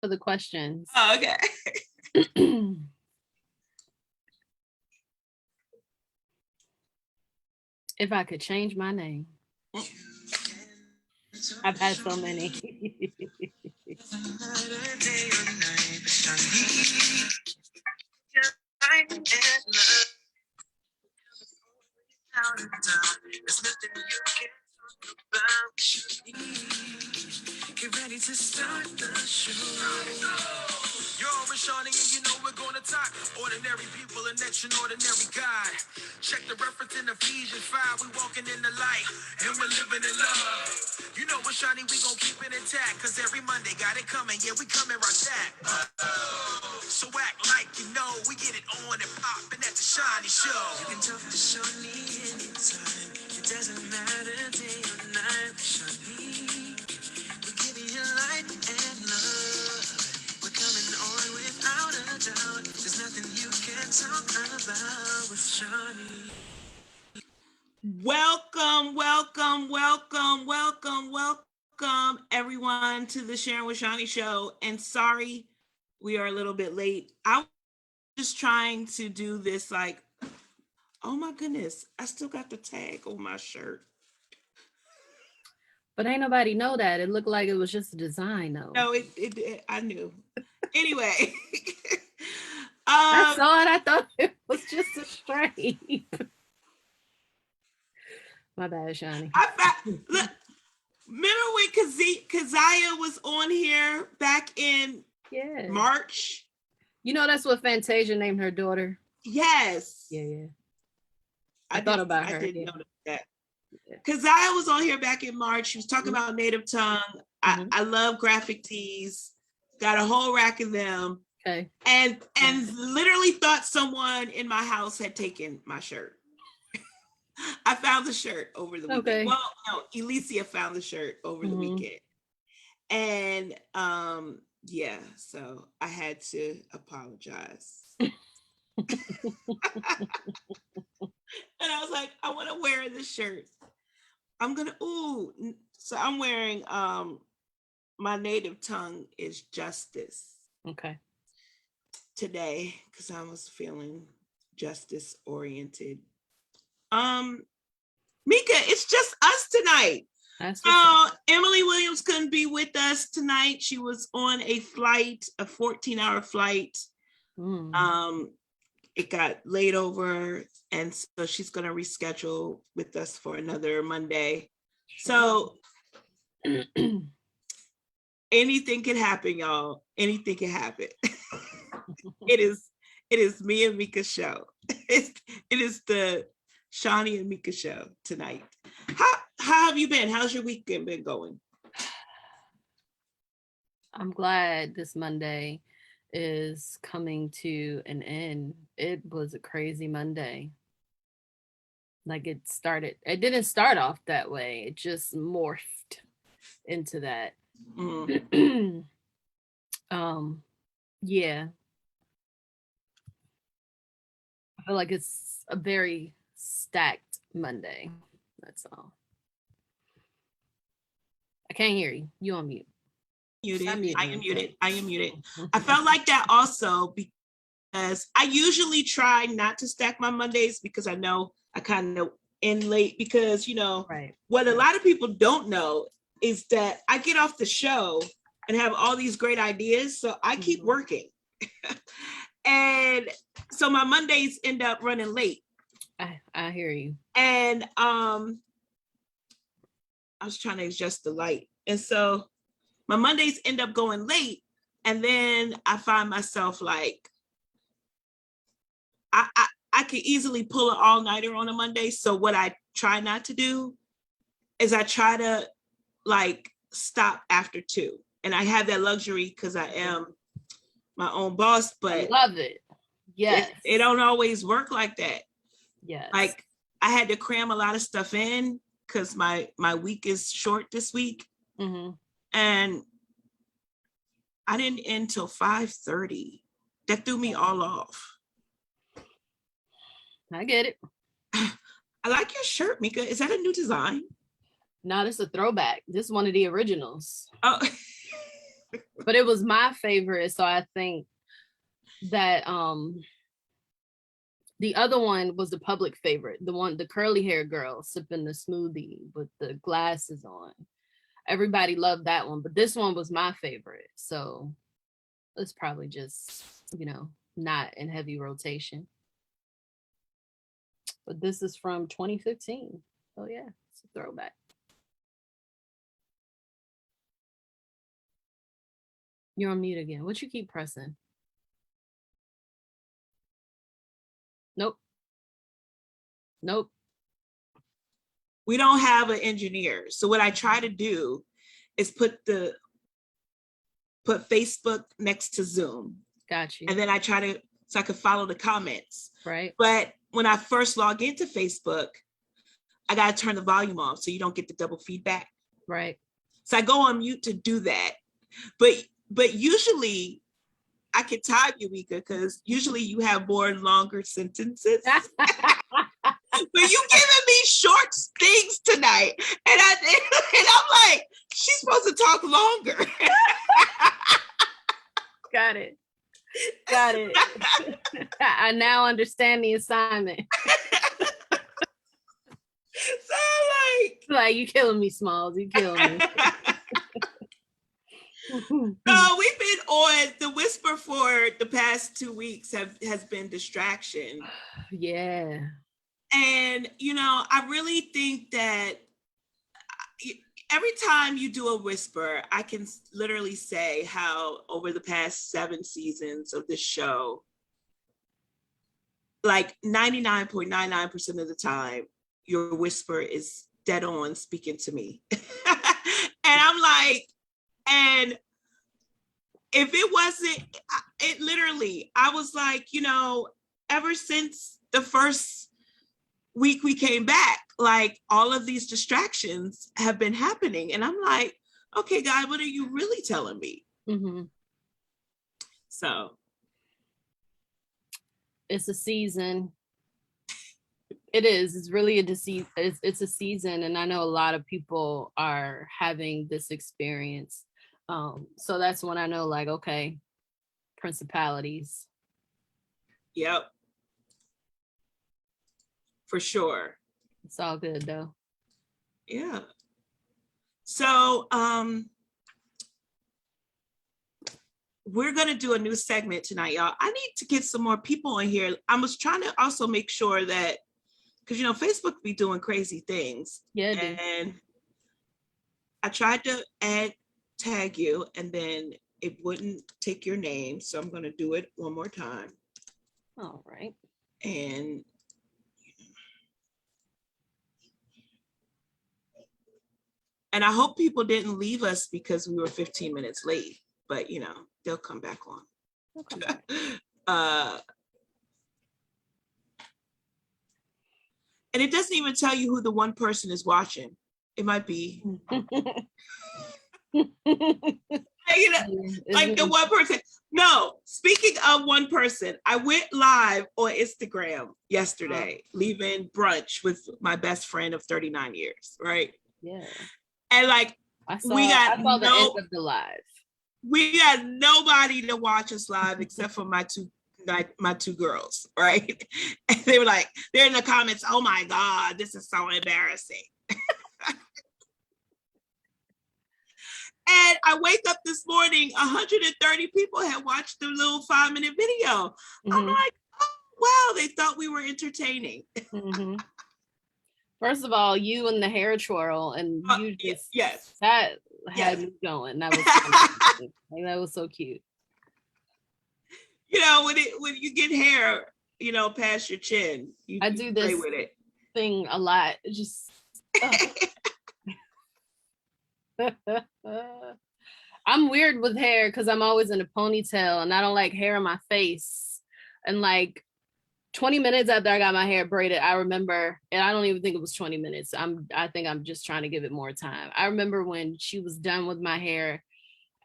for the questions. Oh, okay. If I could change my name. I've had so many. Get ready to start the show. You're with Shani and you know we're gonna talk. Ordinary people and extraordinary God. Check the reference in Ephesians 5. We walking in the light and we're living in love. You know with Shani we gon' keep it intact. Cause every Monday got it coming. Yeah, we coming right back. So act like you know we get it on and popping at the Shani Show. You can talk to Shani anytime. It doesn't matter day or night. Shani, we're giving you light and love. We're coming on without a doubt. There's nothing you can talk about with Shani. Welcome, everyone, to the Sharing with Shani Show. And sorry, we are a little bit late. I was just trying to do this like, oh my goodness, I still got the tag on my shirt. But ain't nobody know that. It looked like it was just a design, though. No, it I knew. Anyway. I saw it. I thought it was just a stripe. My bad, Shani. Look, remember when Keziah was on here back in March? You know, that's what Fantasia named her daughter. Yes. Yeah. I thought about her. I didn't notice that. Keziah was on here back in March. She was talking about native tongue. I love graphic tees. Got a whole rack of them. Okay. And literally thought someone in my house had taken my shirt. I found the shirt over the weekend. Okay. Well, no, Elysia found the shirt over the weekend. And yeah, so I had to apologize. And I was like, I want to wear this shirt. So I'm wearing my native tongue is justice. Okay. Today, because I was feeling justice oriented. Mika, it's just us tonight. Emily Williams couldn't be with us tonight. She was on a flight, a 14-hour flight. It got laid over, and so she's going to reschedule with us for another Monday. So anything can happen, y'all. Anything can happen. It is me and Mika show. It is the Shani and Mika show tonight. How have you been? How's your weekend been going? I'm glad this Monday is coming to an end. It was a crazy Monday. Like it didn't start off that way. It just morphed into that. Yeah. I feel like it's a very stacked Monday. That's all. I can't hear you. You on mute. I am muted. I felt like that also because I usually try not to stack my Mondays because I know I kind of end late because, what a lot of people don't know is that I get off the show and have all these great ideas. So I keep working. And so my Mondays end up running late. I hear you. And I was trying to adjust the light. And so my Mondays end up going late. And then I find myself like, I could easily pull an all-nighter on a Monday. So what I try not to do is I try to like stop after 2. And I have that luxury because I am my own boss, but I love it. Yes. It don't always work like that. Yes. Like I had to cram a lot of stuff in because my week is short this week. And I didn't end till 5:30. That threw me all off. I get it. I like your shirt, Mika. Is that a new design? No, this is a throwback. This is one of the originals. Oh. But it was my favorite, so I think that the other one was the public favorite. The curly hair girl sipping the smoothie with the glasses on. Everybody loved that one, but this one was my favorite. So it's probably just, not in heavy rotation. But this is from 2015. So yeah, it's a throwback. You're on mute again. What you keep pressing? Nope. Nope. We don't have an engineer. So what I try to do is put Facebook next to Zoom. Got you. And then so I could follow the comments. Right. But when I first log into Facebook, I got to turn the volume off so you don't get the double feedback. Right. So I go on mute to do that. But usually I can time you, Mika, because usually you have more longer sentences. But you giving me short things tonight. And I'm like, she's supposed to talk longer. Got it. I now understand the assignment. So like you killing me, Smalls. You killing me. No, we've been on the whisper for the past 2 weeks has been distraction. Yeah. And, I really think that every time you do a whisper, I can literally say how over the past 7 seasons of this show, like 99.99% of the time, your whisper is dead on speaking to me. And I'm like, and if it wasn't, it literally, I was like, ever since the first week we came back, like all of these distractions have been happening. And I'm like, okay, God, what are you really telling me? Mm-hmm. So. It's a season. It is. It's really it's a season. And I know a lot of people are having this experience. So that's when I know, like, okay, principalities. Yep. For sure. It's all good though. Yeah. So we're going to do a new segment tonight, y'all. I need to get some more people in here. I was trying to also make sure that, because, Facebook be doing crazy things. Yeah. And I tried to tag you, and then it wouldn't take your name. So I'm going to do it one more time. All right. And I hope people didn't leave us because we were 15 minutes late, but they'll come back on. They'll come back. And it doesn't even tell you who the one person is watching. It might be like the one person. No, speaking of one person, I went live on Instagram yesterday, leaving brunch with my best friend of 39 years, right? Yeah. And like I saw the end of the live. We got nobody to watch us live except for my two girls, right? And they were like, they're in the comments, oh my God, this is so embarrassing. And I wake up this morning, 130 people had watched the little 5-minute video. Mm-hmm. I'm like, oh, wow, they thought we were entertaining. Mm-hmm. First of all, you and the hair twirl, and you just, yes, that had me going. That was that was so cute. When you get hair, past your chin, I do this with it. Thing a lot. Just I'm weird with hair because I'm always in a ponytail, and I don't like hair on my face. And like 20 minutes after I got my hair braided, I remember, and I don't even think it was 20 minutes. I think I'm just trying to give it more time. I remember when she was done with my hair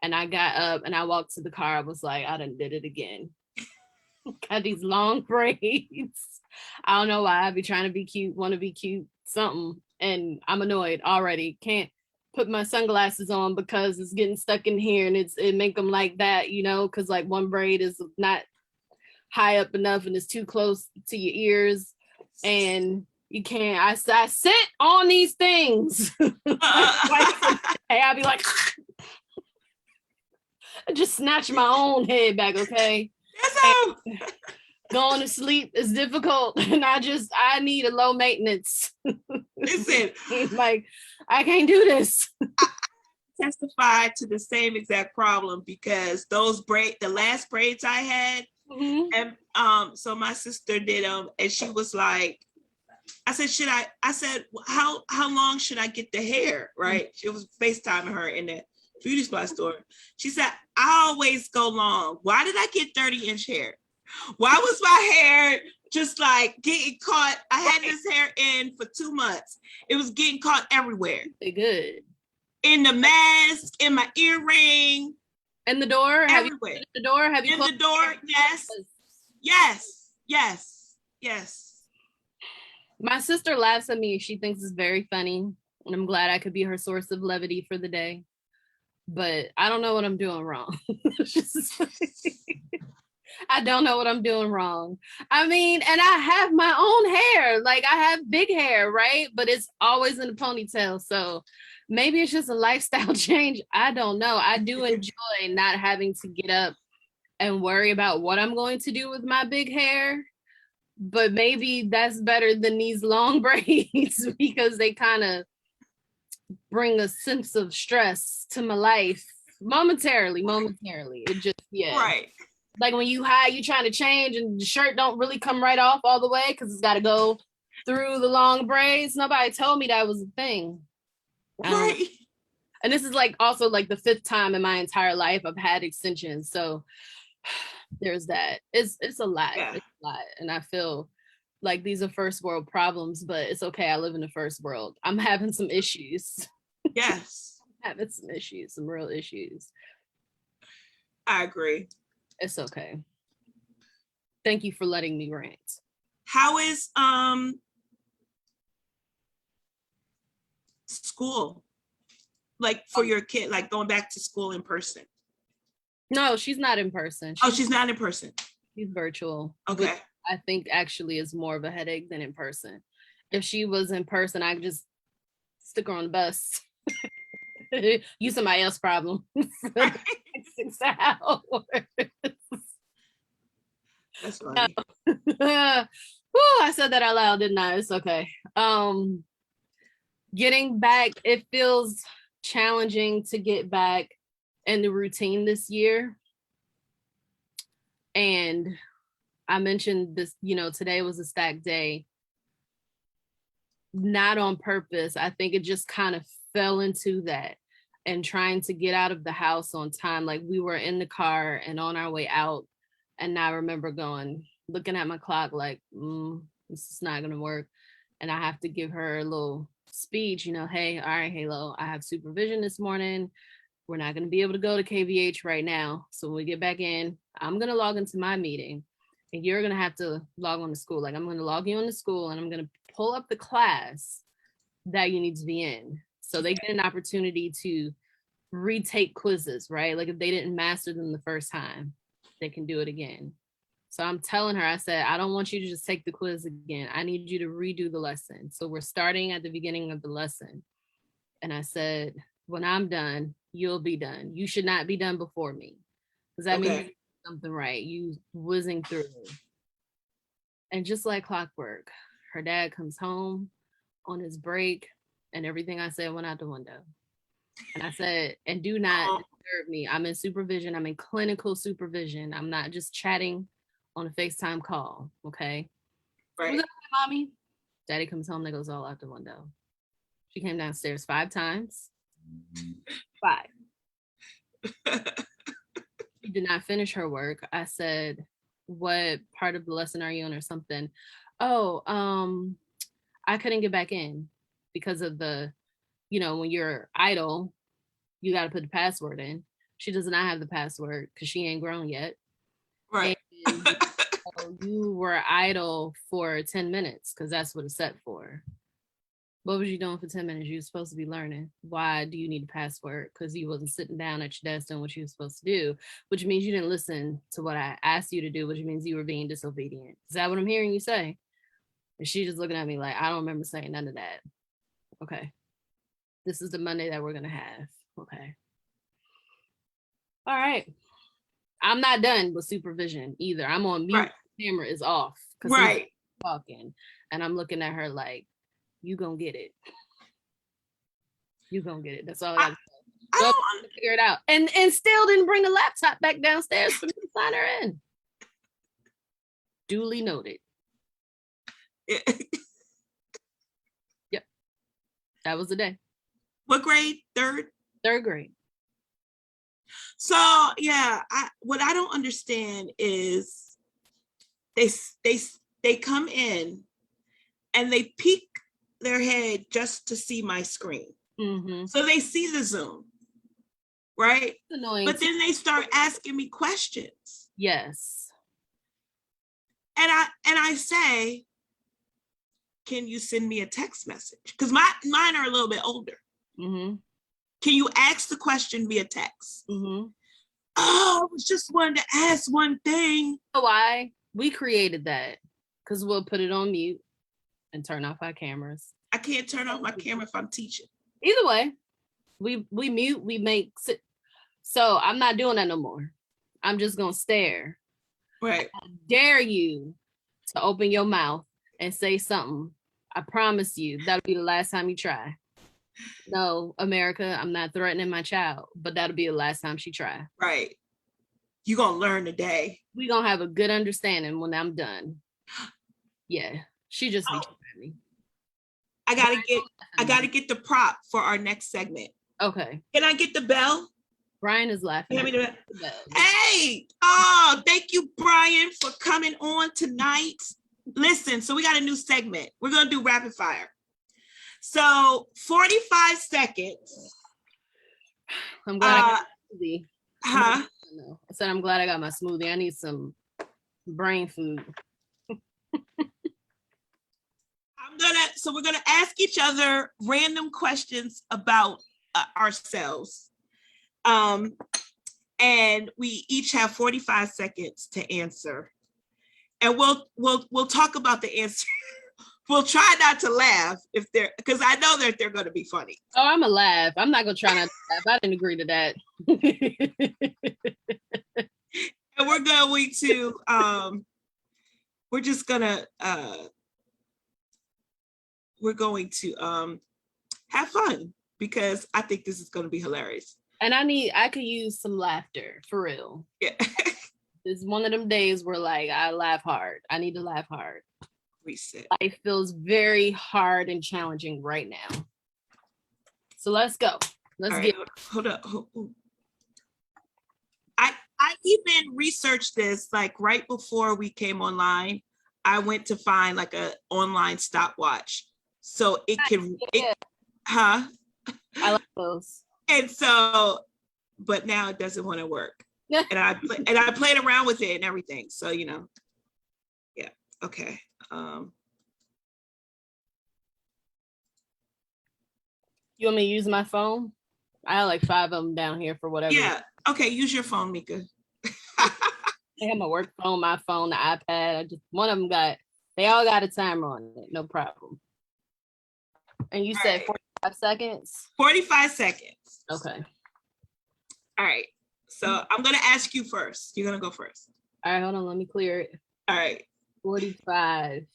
and I got up and I walked to the car, I was like, I done did it again. Got these long braids. I don't know why. I be trying to be cute, want to be cute, something. And I'm annoyed already. Can't put my sunglasses on because it's getting stuck in here, and it make them like that, you know, because like one braid is not high up enough and it's too close to your ears, and you can't. I sit on these things. Hey, I'll be like, I just snatch my own head back, okay? Going to sleep is difficult, and I need a low maintenance. Listen, like I can't do this. Testify to the same exact problem, because the last braids I had, and so my sister did them, and she was like, I said, how long should I get the hair? Right? She was FaceTiming her in the beauty supply store. She said, I always go long. Why did I get 30-inch hair? Why was my hair just like getting caught? I had this hair in for 2 months. It was getting caught everywhere. Good. In the mask, in my earring. In the door? Everywhere. The door? Have you in closed the door? Yes. My sister laughs at me. She thinks it's very funny, and I'm glad I could be her source of levity for the day. But I don't know what I'm doing wrong. I don't know what I'm doing wrong. I mean, and I have my own hair. Like I have big hair, right? But it's always in a ponytail. So maybe it's just a lifestyle change. I don't know. I do enjoy not having to get up and worry about what I'm going to do with my big hair. But maybe that's better than these long braids, because they kind of bring a sense of stress to my life momentarily. It just, yeah. Right. Like when you trying to change and the shirt don't really come right off all the way because it's got to go through the long braids. Nobody told me that was a thing. Right. And this is like also like the 5th time in my entire life I've had extensions. So there's that. It's a lot. Yeah. It's a lot. And I feel like these are first world problems, but it's okay. I live in the first world. I'm having some issues. Yes. I'm having some issues, some real issues. I agree. It's okay. Thank you for letting me rant. How is school? Like for your kid, like going back to school in person? No, she's not in person. She's not in person. She's virtual. Okay. I think actually is more of a headache than in person. If she was in person, I could just stick her on the bus. Use somebody else's problem. 6 hours. That's funny. I said that out loud, didn't I? It's okay. Getting back, it feels challenging to get back in the routine this year. And I mentioned this, today was a stacked day. Not on purpose. I think it just kind of fell into that, and trying to get out of the house on time. Like we were in the car and on our way out, and I remember looking at my clock like, this is not gonna work. And I have to give her a little speech, hey, all right, Halo, I have supervision this morning. We're not gonna be able to go to KVH right now. So when we get back in, I'm gonna log into my meeting and you're gonna have to log on to school. Like I'm gonna log you on to school and I'm gonna pull up the class that you need to be in. So they get an opportunity to retake quizzes, right? Like if they didn't master them the first time, they can do it again. So I'm telling her, I said, I don't want you to just take the quiz again. I need you to redo the lesson. So we're starting at the beginning of the lesson. And I said, when I'm done, you'll be done. You should not be done before me. Because that means something right. You whizzing through. And just like clockwork, her dad comes home on his break and everything I said went out the window. And I said, and do not disturb me. I'm in supervision. I'm in clinical supervision. I'm not just chatting on a FaceTime call. Okay. Right. Mommy? Daddy comes home, that goes all out the window. She came downstairs 5 times. 5. She did not finish her work. I said, what part of the lesson are you on or something? Oh, I couldn't get back in because of the, when you're idle, you got to put the password in. She does not have the password because she ain't grown yet. Right. And you were idle for 10 minutes because that's what it's set for. What was you doing for 10 minutes? You were supposed to be learning. Why do you need a password? Because you wasn't sitting down at your desk doing what you were supposed to do, which means you didn't listen to what I asked you to do, which means you were being disobedient. Is that what I'm hearing you say? And she just looking at me like, I don't remember saying none of that. Okay. This is the Monday that we're going to have. Okay. All right. I'm not done with supervision either. I'm on mute. Right. The camera is off. Right. Talking. And I'm looking at her like, you gonna get it. You gonna get it. That's all I got to say. I don't figure it out. And still didn't bring the laptop back downstairs for me to sign her in. Duly noted. Yep. That was the day. What grade? Third grade. So yeah, what I don't understand is they come in and they peek their head just to see my screen. Mm-hmm. So they see the Zoom, right? Annoying. But then they start asking me questions. Yes. And I say, can you send me a text message? Because mine are a little bit older. Mm-hmm. Can you ask the question via text? Mm-hmm. Oh, I was just wanting to ask one thing. You know why? We created that because we'll put it on mute and turn off our cameras. I can't turn off my camera if I'm teaching. Either way, we mute, we make sit. So I'm not doing that no more. I'm just gonna stare. Right. I dare you to open your mouth and say something. I promise you that'll be the last time you try. No, America, I'm not threatening my child, but that'll be the last time she try. Right. You're gonna learn today. We gonna have a good understanding when I'm done. Yeah, she just be trying me. I gotta get the prop for our next segment. Okay. Can I get the bell? Brian is laughing. Hey, oh, thank you, Brian, for coming on tonight. Listen, so we got a new segment. We're gonna do rapid fire. So 45 seconds. I'm glad I got my smoothie. Huh? I said I'm glad I got my smoothie. I need some brain food. We're gonna ask each other random questions about ourselves. And we each have 45 seconds to answer. And we'll talk about the answer. We'll try not to laugh because I know that they're going to be funny. Oh, I'm a laugh. I'm not going to try not to laugh. I didn't agree to that. And we're going to, have fun because I think this is going to be hilarious. And I could use some laughter for real. Yeah. It's one of them days where like I laugh hard. I need to laugh hard. Reset. Life feels very hard and challenging right now. So let's go. Let's get. Hold up. I even researched this like right before we came online. I went to find like a online stopwatch so it can. I like those. And so, but now it doesn't want to work. Yeah. And I played around with it and everything. So yeah. Okay. You want me to use my phone? I have like 5 of them down here for whatever. Yeah. Okay. Use your phone, Mika. I have my work phone, my phone, the iPad. One of them they all got a timer on it. No problem. And you said 45 seconds? 45 seconds. Okay. All right. So I'm going to ask you first. You're going to go first. All right. Hold on. Let me clear it. All right. 45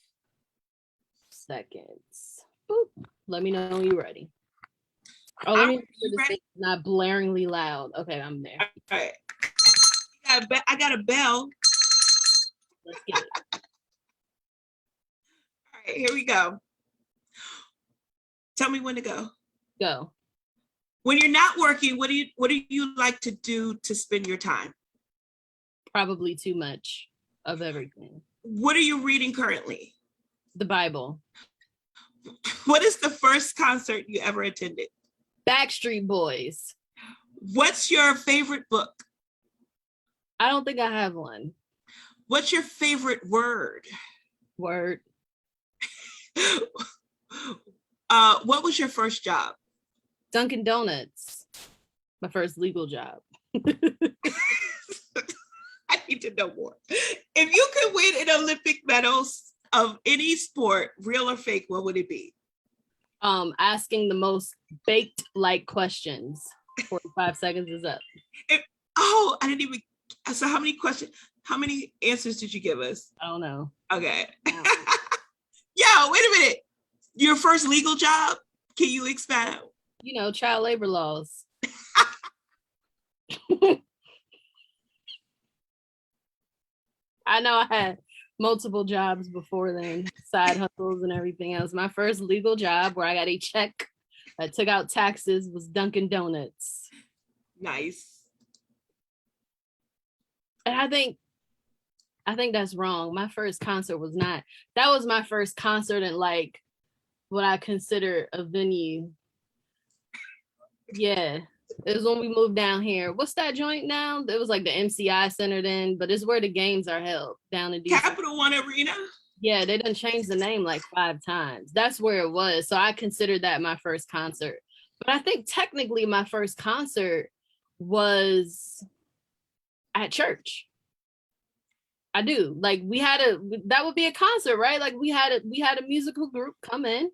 seconds. Boop. Let me know when you're ready. Oh, let me make sure this thing's not blaringly loud. Okay, I'm there. All right. I got a bell. Let's get it. All right, here we go. Tell me when to go. Go. When you're not working, what do you like to do to spend your time? Probably too much of everything. What are you reading currently? The Bible. What is the first concert you ever attended? Backstreet Boys. What's your favorite book? I don't think I have one. What's your favorite word? Word. What was your first job? Dunkin' Donuts. My first legal job. I need to know more. If you could win an Olympic medals of any sport, real or fake, what would it be? Asking the most baked like questions. 45 seconds is up. I didn't even. So how many questions? How many answers did you give us? I don't know. Okay. Yo, wait a minute. Your first legal job? Can you expound? You know, child labor laws. I know I had multiple jobs before then, side hustles and everything else. My first legal job where I got a check that took out taxes was Dunkin' Donuts. Nice. And I think that's wrong. My first concert was not. That was my first concert in like what I consider a venue. Yeah. It was when we moved down here. What's that joint now? It was like the MCI Center then, but it's where the games are held down in DC. Capital One Arena? Yeah, they done changed the name like 5 times. That's where it was. So I considered that my first concert. But I think technically my first concert was at church. I do. Like that would be a concert, right? Like we had a musical group come in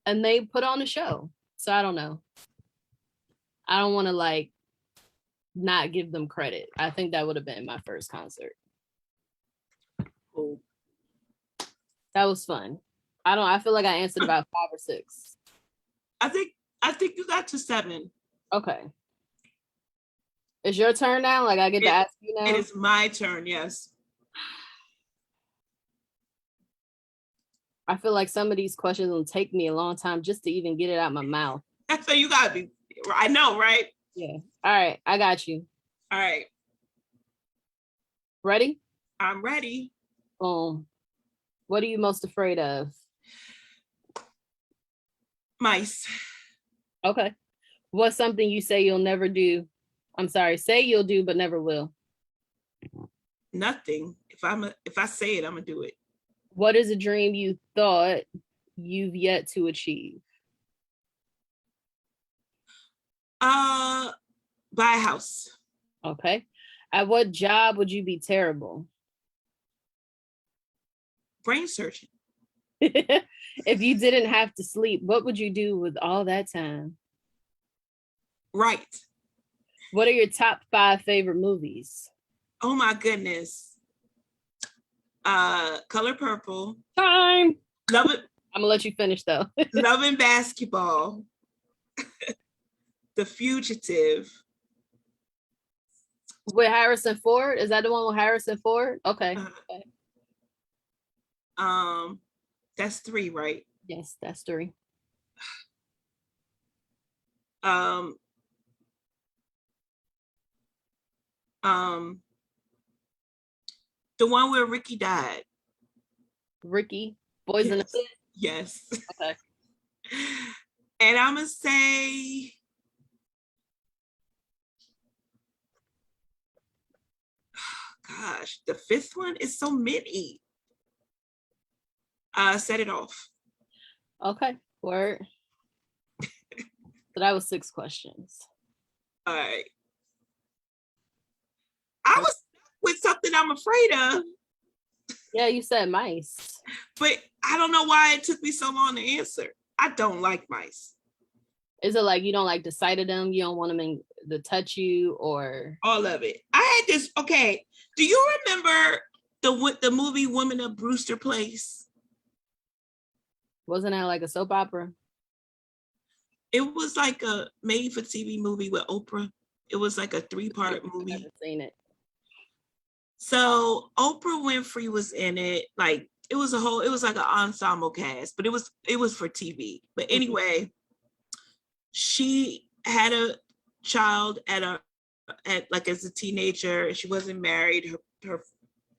and they put on a show. So I don't know. I don't want to like not give them credit. I think that would have been my first concert. Cool. That was fun. I feel like I answered about 5 or 6. I think you got to 7. Okay. It's your turn now? Like I get to ask you now? It is my turn, yes. I feel like some of these questions will take me a long time just to even get it out my mouth. So you gotta be, I know, right? Yeah. All right. I got you. All right. Ready? I'm ready. Boom. What are you most afraid of? Mice. Okay. What's something you say you'll never do? I'm sorry, say you'll do, but never will. Nothing. If I say it, I'm gonna do it. What is a dream you thought you've yet to achieve? Buy a house. Okay. At what job would you be terrible? Brain surgeon. If you didn't have to sleep, what would you do with all that time? Right. What are your top 5 favorite movies? Oh my goodness. Color Purple. Time. Love it. I'm gonna let you finish though. Love and Basketball. The Fugitive. With Harrison Ford? Is that the one with Harrison Ford? Okay. That's 3, right? Yes, that's 3. The one where Ricky died. Ricky, Boys in the Pit? Yes. Okay. And I'm gonna say gosh, the 5th one is so many. Set It Off. Okay, word. So that was 6 questions. All right. I was with something I'm afraid of. Yeah, you said mice. But I don't know why it took me so long to answer. I don't like mice. Is it like you don't like the sight of them? You don't want them to touch you, or all of it? I had this. Okay, do you remember the movie Women of Brewster Place? Wasn't that like a soap opera? It was like a made-for-TV movie with Oprah. It was like a 3-part movie. I've never seen it. So Oprah Winfrey was in it. Like it was like an ensemble cast, but it was for TV. But anyway, she had a child at like as a teenager, and she wasn't married. Her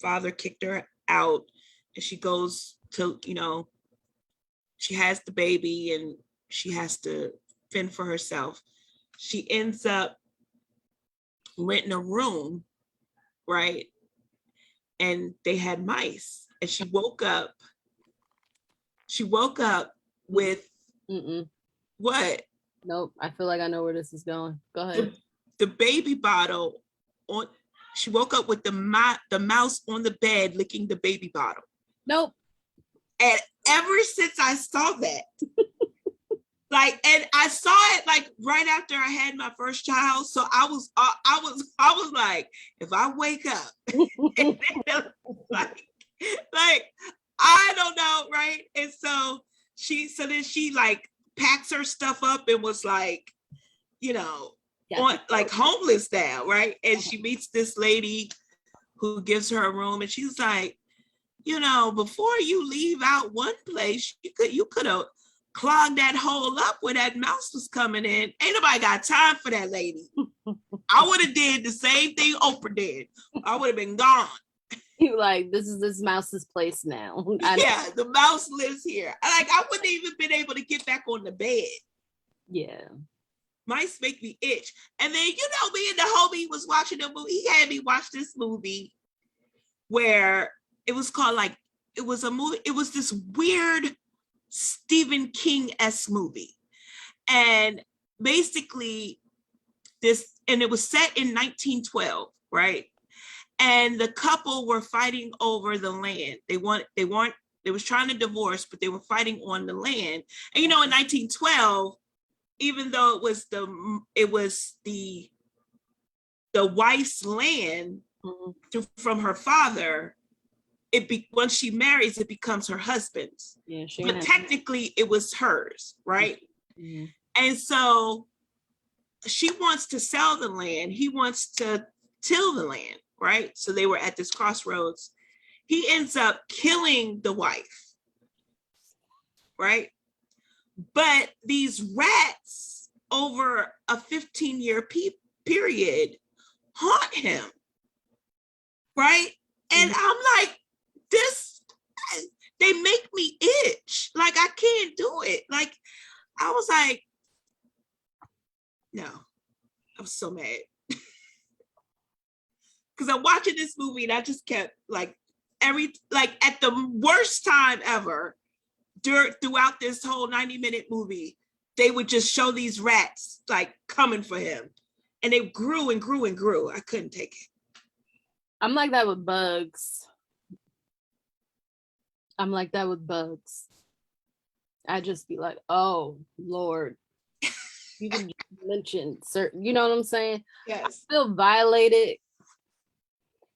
father kicked her out, and she goes to, she has the baby and she has to fend for herself. She ends up renting a room, right? And they had mice, and she woke up with Mm-mm. What? Nope. I feel like I know where this is going. Go ahead. The baby bottle on. She woke up with the mouse on the bed licking the baby bottle. Nope. And ever since I saw that, like, and I saw it like right after I had my first child, so I was like, if I wake up, like I don't know, right? And so then she like packs her stuff up and was like, you know, on like homeless now, right? And she meets this lady who gives her a room, and she's like, you know, before you leave out one place, you could have clogged that hole up where that mouse was coming in. Ain't nobody got time for that lady. I would have did the same thing Oprah did. I would have been gone. You like, this is this mouse's place now. Yeah, the mouse lives here. Like, I wouldn't even been able to get back on the bed. Yeah. Mice make me itch. And then, you know, me and the homie was watching the movie. He had me watch this movie where it was called like, it was a movie. It was this weird Stephen King-esque movie. And basically and it was set in 1912, right? And the couple were fighting over the land. They was trying to divorce, but they were fighting on the land. And you know, in 1912, even though it was the wife's land from her father, once she marries, it becomes her husband's. Yeah, but technically it was hers, right? Mm-hmm. And so she wants to sell the land. He wants to till the land, right? So they were at this crossroads. He ends up killing the wife, right? But these rats over a 15-year period haunt him, right? And I'm like, they make me itch. Like, I can't do it. Like, I was like, no, I'm so mad. Because I'm watching this movie and I just kept like at the worst time ever throughout this whole 90-minute movie, they would just show these rats like coming for him. And they grew and grew and grew. I couldn't take it. I'm like that with bugs. I just be like, oh, Lord. You can mention certain, you know what I'm saying? Yes. I feel violated.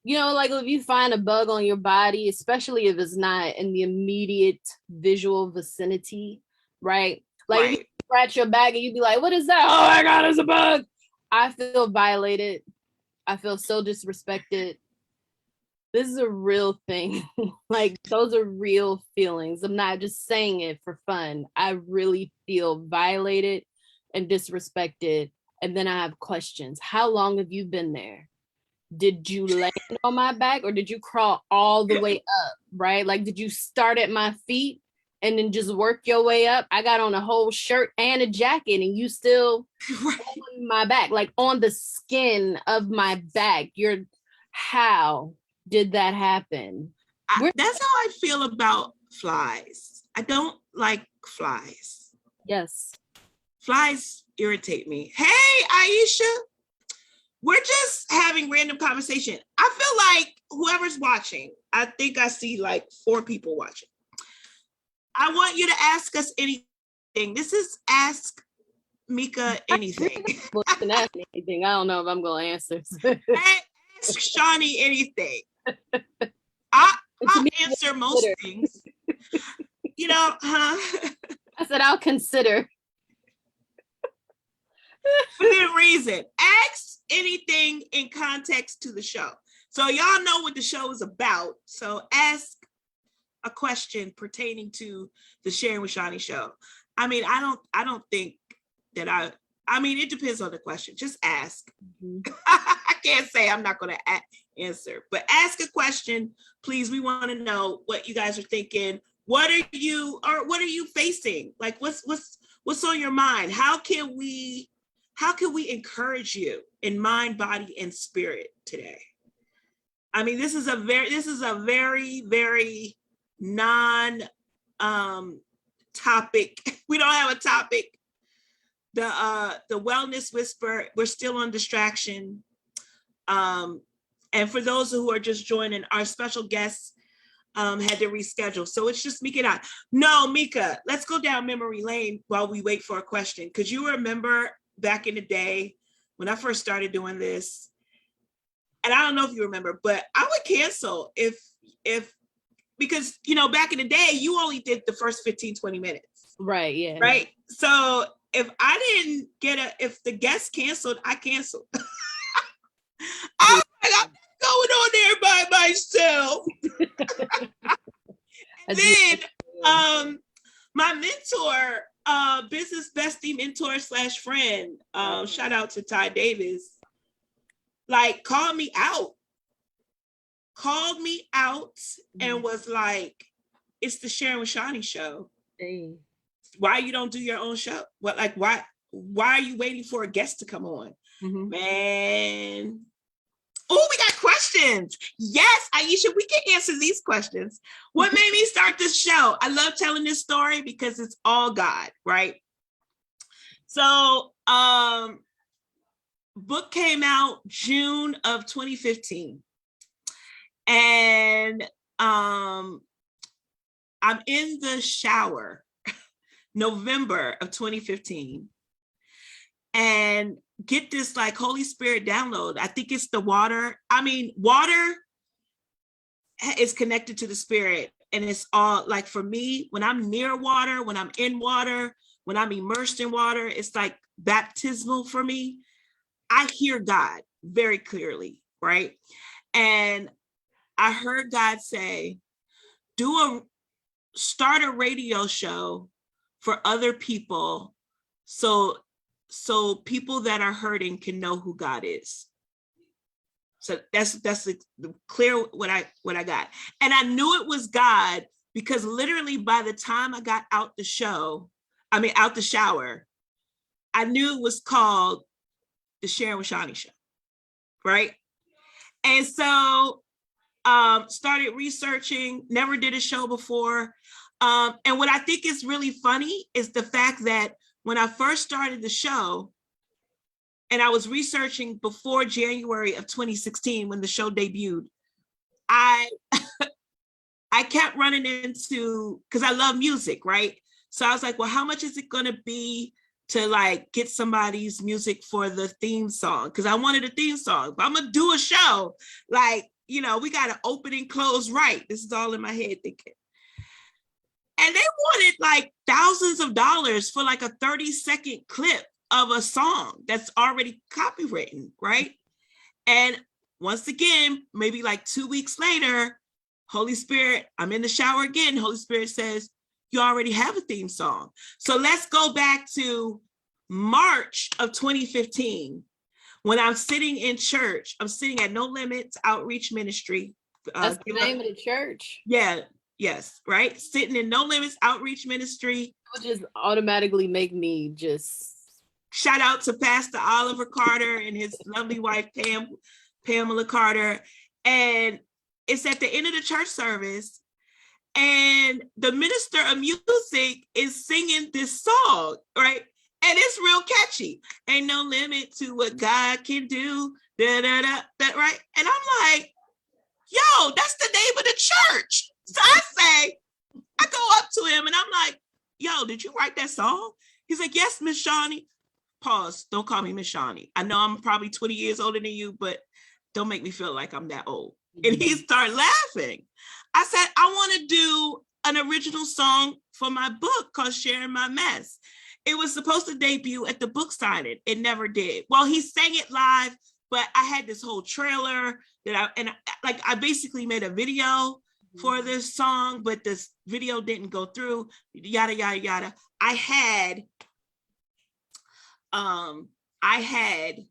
You know, like if you find a bug on your body, especially if it's not in the immediate visual vicinity, right? Like if you scratch your back and you be like, what is that? Oh my God, it's a bug. I feel violated. I feel so disrespected. This is a real thing. Like, those are real feelings. I'm not just saying it for fun. I really feel violated and disrespected. And then I have questions. How long have you been there? Did you land on my back or did you crawl all the way up, right? Like, did you start at my feet and then just work your way up? I got on a whole shirt and a jacket and you still on my back, like on the skin of my back. How did that happen? That's how I feel about flies. I don't like flies. Yes. Flies irritate me. Hey, Aisha. We're just having random conversation. I feel like whoever's watching, I think I see like 4 people watching. I want you to ask us anything. This is Ask Mika Anything. Ask anything. I don't know if I'm going to answer. Ask Shani anything. I'll answer most things. You know, huh? I said I'll consider. Within reason. Ask anything in context to the show. So y'all know what the show is about. So ask a question pertaining to the Sharing with Shani show. I mean, I don't think that I mean, it depends on the question. Just ask. Mm-hmm. I can't say I'm not going to answer, but ask a question, please. We want to know what you guys are thinking. What are you facing? Like, what's on your mind? How can we encourage you in mind, body, and spirit today? I mean, this is a very, very non topic. We don't have a topic. The Wellness Whisper, we're still on distraction. And for those who are just joining, our special guests had to reschedule. So it's just Mika and I. No, Mika, let's go down memory lane while we wait for a question. Because you remember back in the day when I first started doing this, and I don't know if you remember, but I would cancel if because, you know, back in the day, you only did the first 15, 20 minutes. Right, yeah. Right? So if I didn't if the guest canceled, I canceled. I'm going on there by myself. Then my mentor, business bestie, mentor / friend, shout out to Ty Davis, like called me out and was like, it's the Sharing with Shani show. Dang. Why you don't do your own show? What, like, why are you waiting for a guest to come on? Mm-hmm. Man. Oh, we got questions. Yes, Aisha, we can answer these questions. What made me start this show? I love telling this story because it's all God, right? So, book came out June of 2015. And I'm in the shower November of 2015 and get this like Holy Spirit download. I think it's the water. I mean, water is connected to the Spirit, and it's all like, for me, when I'm near water, when I'm in water, when I'm immersed in water, it's like baptismal for me. I hear God very clearly, right? And I heard God say, start a radio show for other people, so people that are hurting can know who God is. So that's clear what I got. And I knew it was God because literally by the time I got out the shower, I knew it was called the Sharing with Shani Show, right? And so started researching, never did a show before. And what I think is really funny is the fact that when I first started the show, and I was researching before January of 2016 when the show debuted, I kept running into, because I love music, right? So I was like, well, how much is it going to be to like get somebody's music for the theme song? Because I wanted a theme song, but I'm going to do a show. Like, you know, we got to open and close right. This is all in my head thinking. And they wanted like thousands of dollars for like a 30-second clip of a song that's already copywritten, right? And once again, maybe like 2 weeks later, Holy Spirit, I'm in the shower again. Holy Spirit says, you already have a theme song. So let's go back to March of 2015, when I'm sitting in church. I'm sitting at No Limits Outreach Ministry. That's the name of the church. Yeah. Yes, right? Sitting in No Limits Outreach Ministry. It would just automatically make me just... Shout out to Pastor Oliver Carter and his lovely wife, Pamela Carter. And it's at the end of the church service. And the minister of music is singing this song, right? And it's real catchy. Ain't no limit to what God can do. Da, da, da, that, right? And I'm like, yo, that's the name of the church. So I go up to him and I'm like, yo, did you write that song? He's like, yes, Miss Shani. Pause. Don't call me Miss Shani. I know I'm probably 20 years older than you, but don't make me feel like I'm that old. And he started laughing. I said, I want to do an original song for my book called Sharing My Mess. It was supposed to debut at the book signing. It never did. Well, he sang it live, but I had this whole trailer that I basically made a video for this song, but this video didn't go through, yada, yada, yada. I had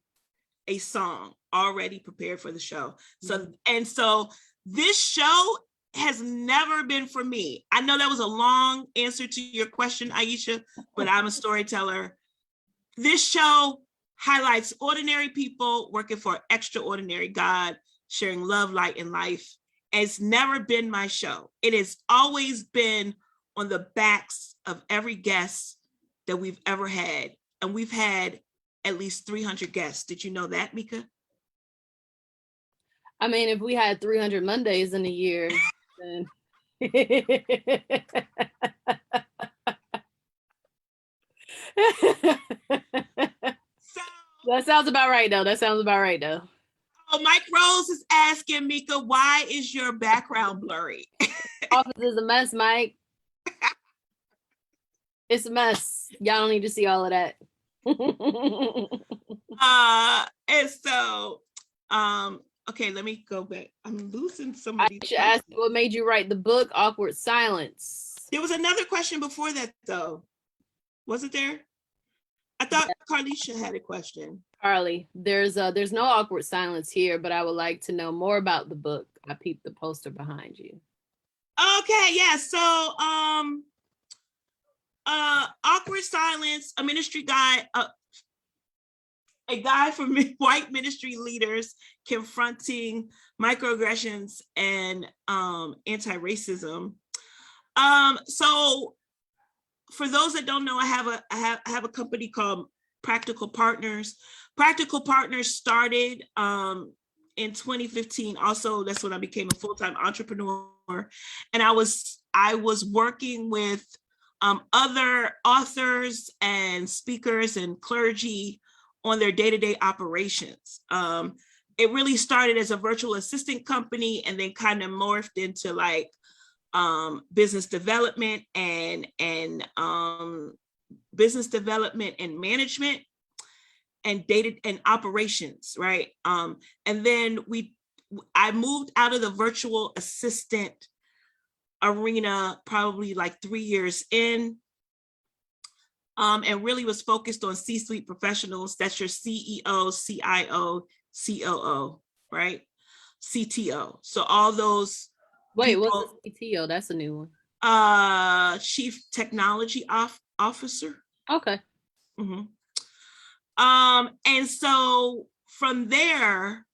a song already prepared for the show. So this show has never been for me. I know that was a long answer to your question, Aisha, but I'm a storyteller. This show highlights ordinary people working for extraordinary God, sharing love, light, and life. And it's never been my show. It has always been on the backs of every guest that we've ever had. And we've had at least 300 guests. Did you know that, Mika? I mean, if we had 300 Mondays in a year, then So, that sounds about right, though. That sounds about right, though. Mike Rose is asking, Mika, why is your background blurry? Office is a mess, Mike. It's a mess. Y'all don't need to see all of that. And so, okay, let me go back. I'm losing some of I these. should ask what made you write the book, Awkward Silence. There was another question before that, though. Wasn't there? I thought Carlisha had a question. Carly, there's no awkward silence here, but I would like to know more about the book. I peeped the poster behind you. Okay, yeah. So, Awkward Silence, a ministry guide, a guide for white ministry leaders confronting microaggressions and anti-racism. So for those that don't know, I have a company called Practical Partners. Practical Partners started in 2015. Also, that's when I became a full-time entrepreneur, and I was working with other authors and speakers and clergy on their day-to-day operations. It really started as a virtual assistant company and then kind of morphed into like business development and business development and management and data and operations, right? And then I moved out of the virtual assistant arena probably like 3 years in, and really was focused on C-suite professionals. That's your CEO, CIO, COO, right? CTO. So all those. Wait, what's the CTO? That's a new one. Chief Technology Officer. Okay. Mm-hmm. And so from there,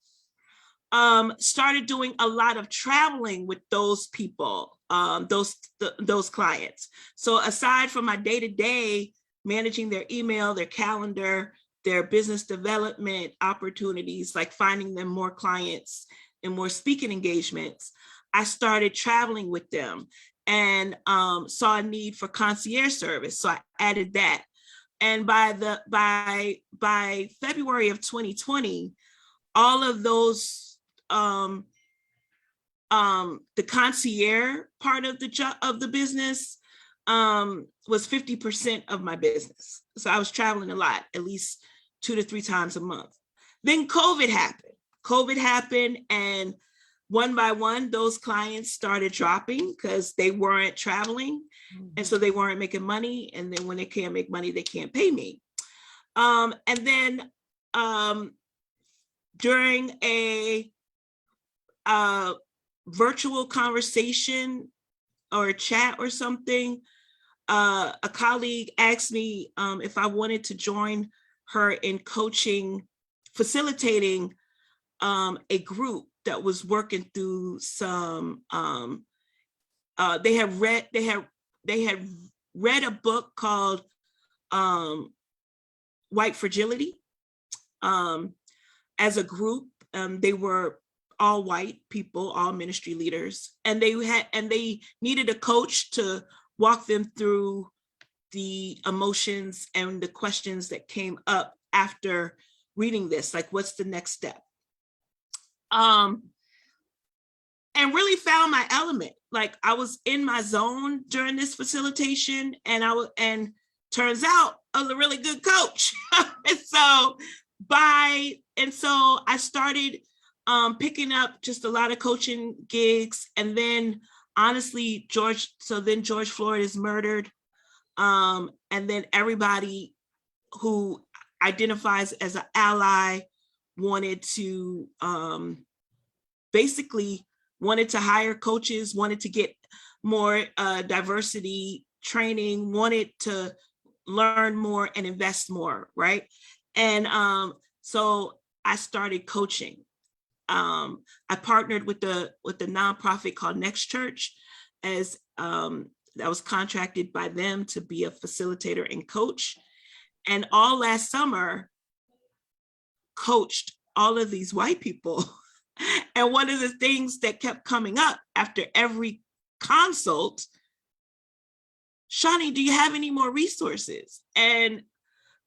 started doing a lot of traveling with those people, those clients. So aside from my day-to-day managing their email, their calendar, their business development opportunities, like finding them more clients and more speaking engagements, I started traveling with them and saw a need for concierge service. So I added that. And by February of 2020, all of those, the concierge part of the business was 50% of my business. So I was traveling a lot, at least 2 to 3 times a month. Then COVID happened, and one by one, those clients started dropping because they weren't traveling. And so they weren't making money. And then when they can't make money, they can't pay me. And then during a virtual conversation or a chat or something, a colleague asked me if I wanted to join her in coaching, facilitating a group that was working through some. They had read a book called White Fragility. As a group, they were all white people, all ministry leaders, and they needed a coach to walk them through the emotions and the questions that came up after reading this, like what's the next step? And really found my element. Like I was in my zone during this facilitation, and turns out I was a really good coach. And so I started picking up just a lot of coaching gigs. And then honestly, George Floyd is murdered. And then everybody who identifies as an ally wanted to wanted to hire coaches, wanted to get more diversity training, wanted to learn more and invest more, right? And so I started coaching. I partnered with the nonprofit called Next Church as that was contracted by them to be a facilitator and coach. And all last summer, coached all of these white people. And one of the things that kept coming up after every consult, Shani, do you have any more resources? And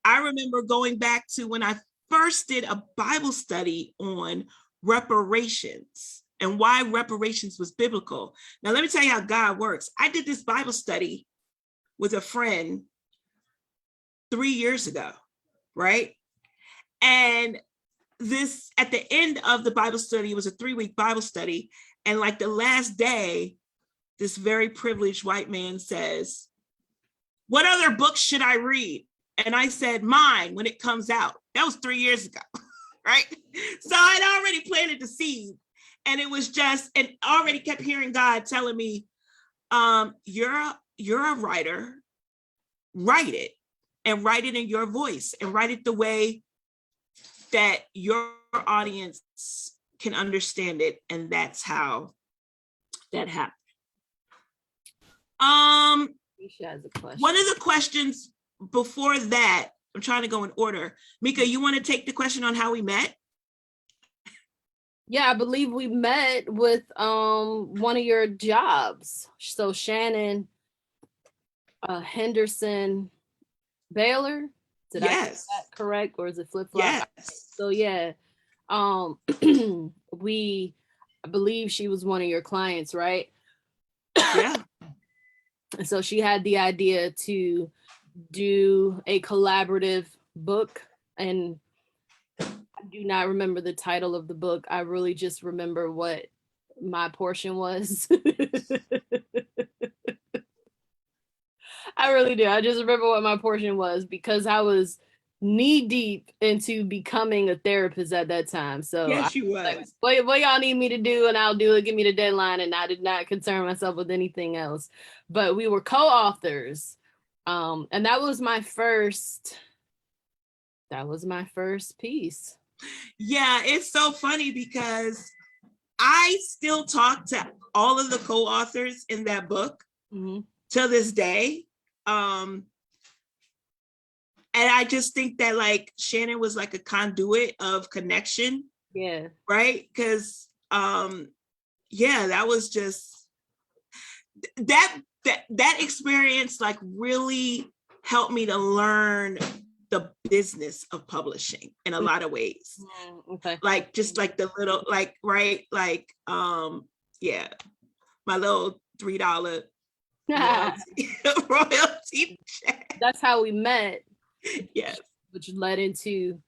I remember going back to when I first did a Bible study on reparations and why reparations was biblical. Now, let me tell you how God works. I did this Bible study with a friend 3 years ago, right? And this, at the end of the Bible study, it was a 3-week Bible study. And like the last day, this very privileged white man says, what other books should I read? And I said, mine, when it comes out. That was 3 years ago, right? So I'd already planted the seed. And it was just, and already kept hearing God telling me, you're a writer, write it, and write it in your voice, and write it the way that your audience can understand it. And that's how that happened. One of the questions before that, I'm trying to go in order. Mika, you want to take the question on how we met? Yeah, I believe we met with one of your jobs. So Shannon Henderson Baylor. Did I get that correct, or is it flip-flop? Yes. So yeah, I believe she was one of your clients, right? Yeah. And so she had the idea to do a collaborative book, and I do not remember the title of the book. I really just remember what my portion was. I really do. I just remember what my portion was because I was knee deep into becoming a therapist at that time. So yes, you was. Like, what y'all need me to do, and I'll do it. Give me the deadline, and I did not concern myself with anything else. But we were co-authors, and that was my first. That was my first piece. Yeah, it's so funny because I still talk to all of the co-authors in that book to this day. And I just think that like Shannon was like a conduit of connection. Yeah. Right. Because yeah, that was just that experience like really helped me to learn the business of publishing in a lot of ways. Okay. Like just like the little like right like yeah, my little $3 royalty check. That's how we met. Yes. Which led into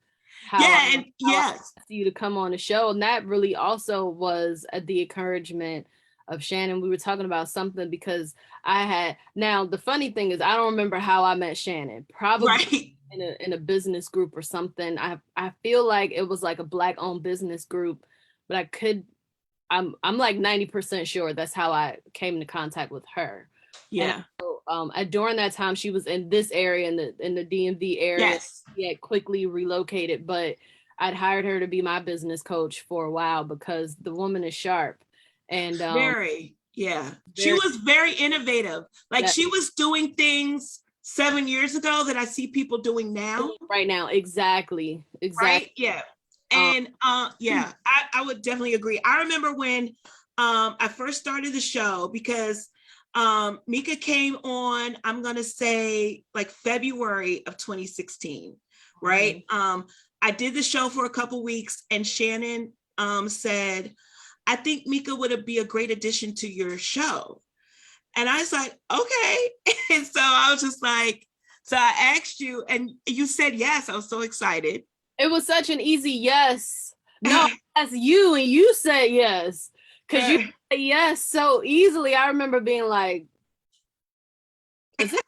how I asked you to come on the show. And that really also was at the encouragement of Shannon. We were talking about something because now the funny thing is I don't remember how I met Shannon. Probably in a business group or something. I feel like it was like a Black owned business group, but I'm like 90% sure that's how I came into contact with her. Yeah. And during that time, she was in this area, in the DMV area. Yes. She had quickly relocated, but I'd hired her to be my business coach for a while because the woman is sharp. And she was very innovative. Like she was doing things 7 years ago that I see people doing now. Right now, exactly. Right? Yeah. And I would definitely agree. I remember when I first started the show because Mika came on, I'm going to say like February of 2016, right? I did the show for a couple weeks and Shannon said, I think Mika would be a great addition to your show. And I was like, okay. And so I was just like, so I asked you and you said yes. I was so excited. It was such an easy yes. No, that's you. And you said yes. Because you said yes so easily. I remember being like, is it?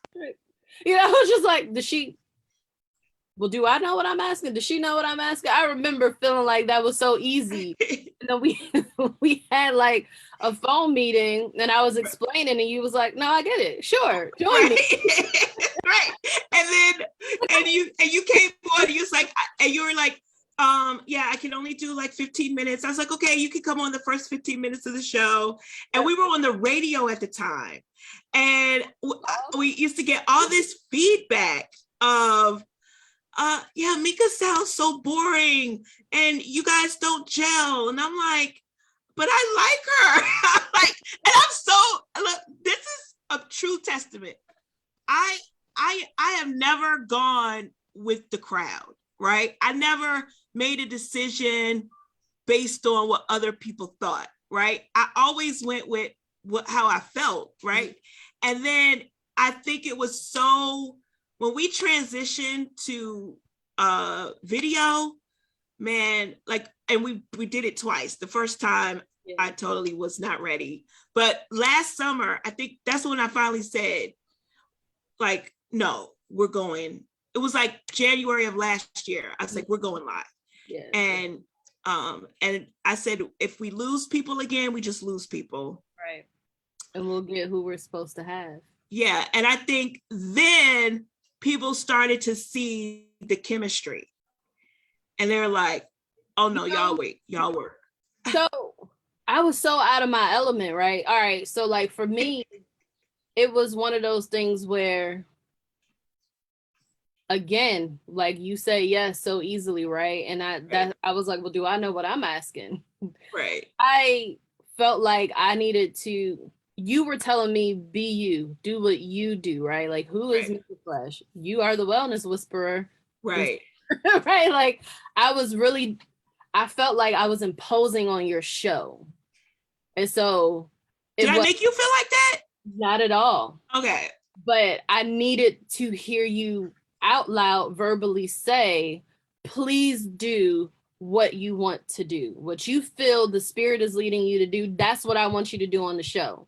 I was just like, well, do I know what I'm asking? Does she know what I'm asking? I remember feeling like that was so easy. And then we had like a phone meeting and I was explaining and you was like, no, I get it. Sure. Join me. Right. And then, and you came on and you was like, and you were like, Yeah, I can only do like 15 minutes. I was like, okay, you can come on the first 15 minutes of the show. And we were on the radio at the time. And we used to get all this feedback of, yeah, Mika sounds so boring and you guys don't gel. And I'm like, but I like her. I'm like, and I'm so, look, this is a true testament. I have never gone with the crowd, right? I never made a decision based on what other people thought, right? I always went with how I felt, right? And then I think it was so, when we transitioned to video, man, like, and we did it twice. The first time I totally was not ready. But last summer, I think that's when I finally said, like, no, we're going. It was like January of last year. I was like, we're going live. Yeah. And I said, if we lose people again, we just lose people. Right. And we'll get who we're supposed to have. Yeah. And I think then people started to see the chemistry. And they're like, oh no, y'all wait, y'all work. So I was so out of my element, right? All right. So like for me, it was one of those things where, again, like you say yes so easily, right? And I was like, well, do I know what I'm asking? Right. I felt like I needed to, you were telling me, be you, do what you do, right? Like, who is Mika Flesh? You are the wellness whisperer. Right. Right? Like, I felt like I was imposing on your show. And so did I make you feel like that? Not at all. Okay. But I needed to hear you out loud verbally say, please do what you want to do. What you feel the spirit is leading you to do, that's what I want you to do on the show.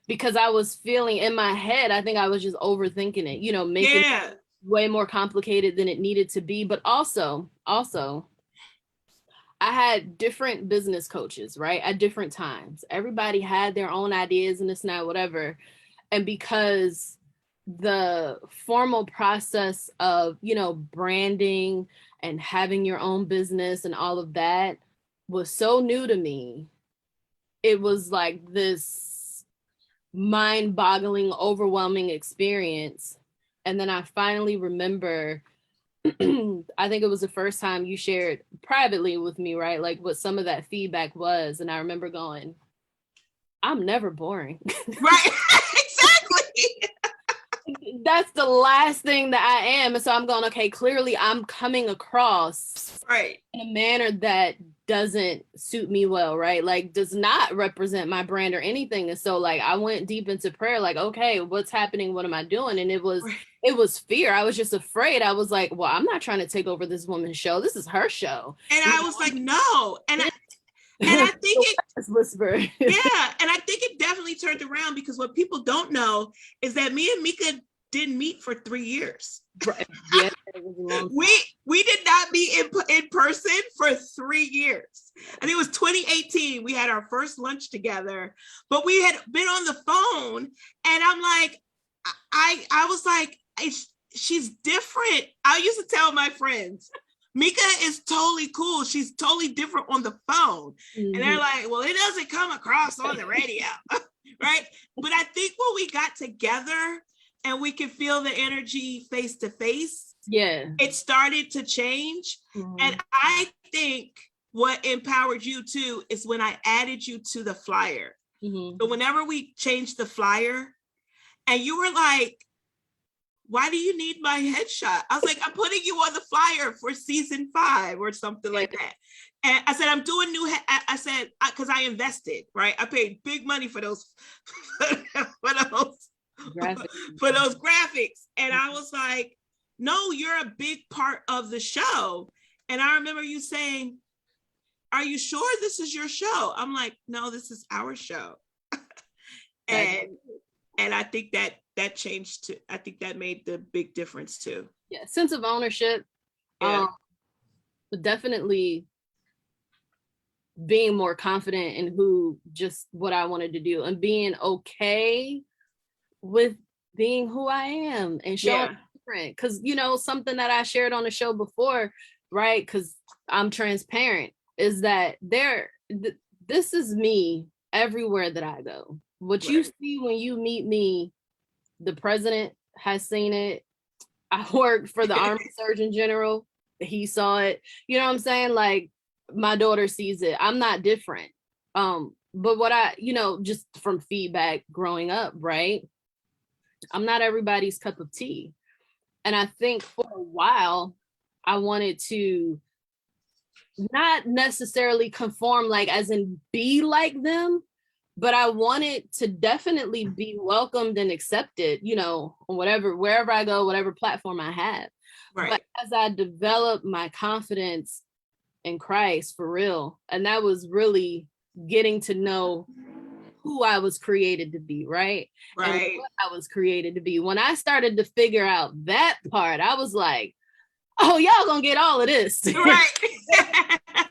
Because I was feeling in my head, I think I was just overthinking it, making it way more complicated than it needed to be. But also, I had different business coaches, right? At different times. Everybody had their own ideas and this and that, whatever. And because the formal process of, branding and having your own business and all of that was so new to me, it was like this mind-boggling, overwhelming experience. And then I finally remember, I think it was the first time you shared privately with me, right? Like what some of that feedback was. And I remember going, I'm never boring. Right. Exactly. That's the last thing that I am. And so I'm going, okay, clearly I'm coming across in a manner that doesn't suit me well, right? Like does not represent my brand or anything. And so like I went deep into prayer, like, okay, what's happening? What am I doing? And it was fear. I was just afraid. I was like, well, I'm not trying to take over this woman's show. This is her show. And I was like, no. And I think it whisper. Yeah. And I think it definitely turned around because what people don't know is that me and Mika didn't meet for 3 years. Right. Yeah, we did not meet in person for 3 years. I think it was 2018. We had our first lunch together, but we had been on the phone. And I'm like, I was like, she's different. I used to tell my friends, Mika is totally cool. She's totally different on the phone. Mm-hmm. And they're like, well, it doesn't come across on the radio. Right. But I think when we got together and we could feel the energy face to face, it started to change. Mm-hmm. And I think what empowered you too is when I added you to the flyer. Mm-hmm. So whenever we changed the flyer and you were like, why do you need my headshot? I was like, I'm putting you on the flyer for season 5 or something like that. And I said, I'm doing new, I said, because I invested, right? I paid big money for those, for those graphics. And I was like, no, you're a big part of the show. And I remember you saying, are you sure this is your show? I'm like, no, this is our show. And I think that changed too. I think that made the big difference too. Yeah, sense of ownership. But definitely being more confident in what I wanted to do and being okay with being who I am and showing different. Because something that I shared on the show before, right? Because I'm transparent, is that this is me everywhere that I go. What you see when you meet me, the president has seen it. I worked for the Army Surgeon General. He saw it. You know what I'm saying? Like, my daughter sees it. I'm not different. But what I, just from feedback growing up, right? I'm not everybody's cup of tea. And I think for a while, I wanted to not necessarily conform, like as in be like them, but I wanted to definitely be welcomed and accepted, wherever I go, whatever platform I have. Right. But as I developed my confidence in Christ for real, and that was really getting to know who I was created to be, right? And what I was created to be. When I started to figure out that part, I was like, oh, y'all gonna get all of this. Right.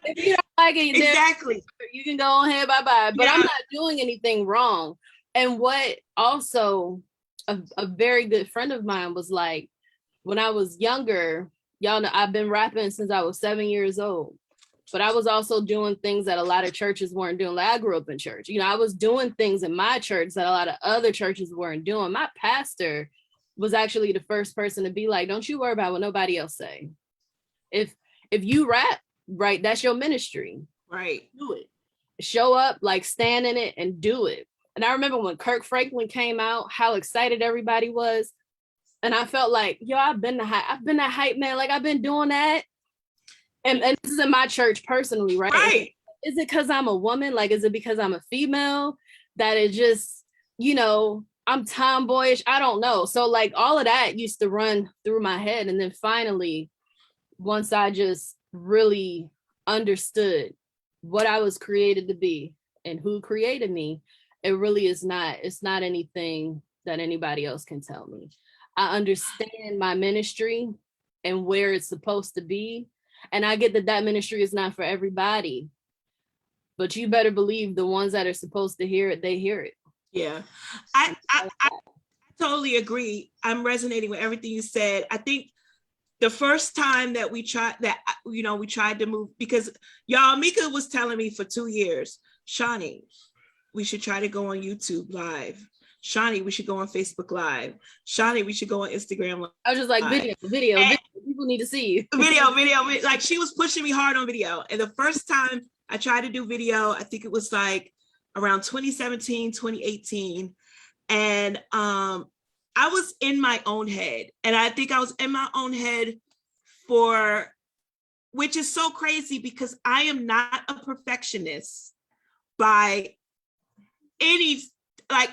If you don't like it, exactly, you can go on ahead, bye-bye. But I'm not doing anything wrong. And what also a very good friend of mine was like, when I was younger, y'all know I've been rapping since I was 7 years old. But I was also doing things that a lot of churches weren't doing. Like, I grew up in church. I was doing things in my church that a lot of other churches weren't doing. My pastor was actually the first person to be like, don't you worry about what nobody else say. If you rap, right, that's your ministry. Right. Do it. Show up, like, stand in it and do it. And I remember when Kirk Franklin came out, how excited everybody was. And I felt like, I've been that hype man. Like, I've been doing that. And this is in my church personally, right? Right. Is it because I'm a woman? Like, is it because I'm a female that it just, I'm tomboyish? I don't know. So like all of that used to run through my head. And then finally, once I just really understood what I was created to be and who created me, it really is not, it's not anything that anybody else can tell me. I understand my ministry and where it's supposed to be. And I get that ministry is not for everybody, but you better believe the ones that are supposed to hear it, they hear it. Yeah, I totally agree. I'm resonating with everything you said. I think the first time that we tried to move, because y'all, Mika was telling me for 2 years, Shani, we should try to go on YouTube live. Shani, we should go on Facebook Live. Shani, we should go on Instagram Live. I was just like, video. People need to see you. Video. Like, she was pushing me hard on video. And the first time I tried to do video, I think it was like around 2017, 2018. And I was in my own head. And I think I was in my own head which is so crazy because I am not a perfectionist by any, like,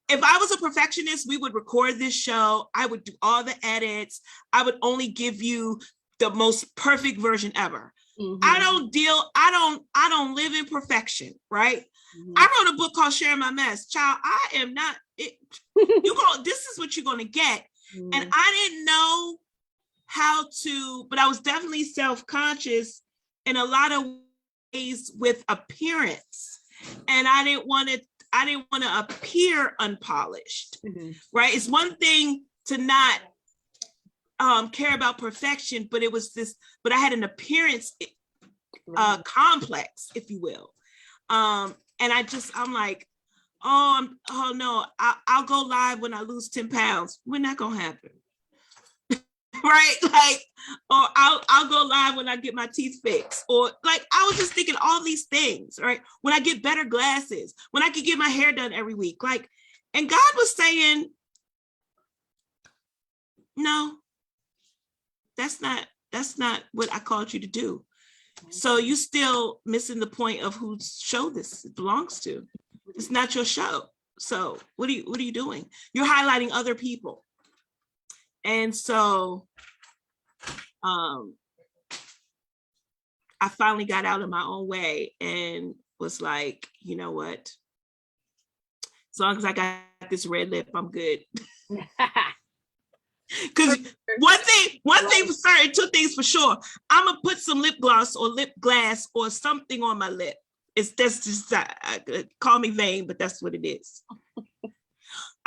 if I was a perfectionist, we would record this show. I would do all the edits. I would only give you the most perfect version ever. Mm-hmm. I don't live in perfection, right? Mm-hmm. I wrote a book called Sharing My Mess. Child, I am not, this is what you're going to get. Mm-hmm. And I didn't know how to, but I was definitely self-conscious in a lot of ways with appearance. And I didn't want to appear unpolished, mm-hmm. right? It's one thing to not care about perfection, but I had an appearance complex, if you will. And I'm like, oh no, I'll go live when I lose 10 pounds. When that gonna happen? Right? Like, or I'll go live when I get my teeth fixed. Or like, I was just thinking all these things, right? When I get better glasses, when I could get my hair done every week. Like, and God was saying, no, that's not what I called you to do. So you still missing the point of whose show this belongs to. It's not your show. So what are you doing? You're highlighting other people. And so I finally got out of my own way and was like, you know what? As long as I got this red lip, I'm good. Because one thing for certain, two things for sure. I'm gonna put some lip gloss or lip glass or something on my lip. That's just call me vain, but that's what it is.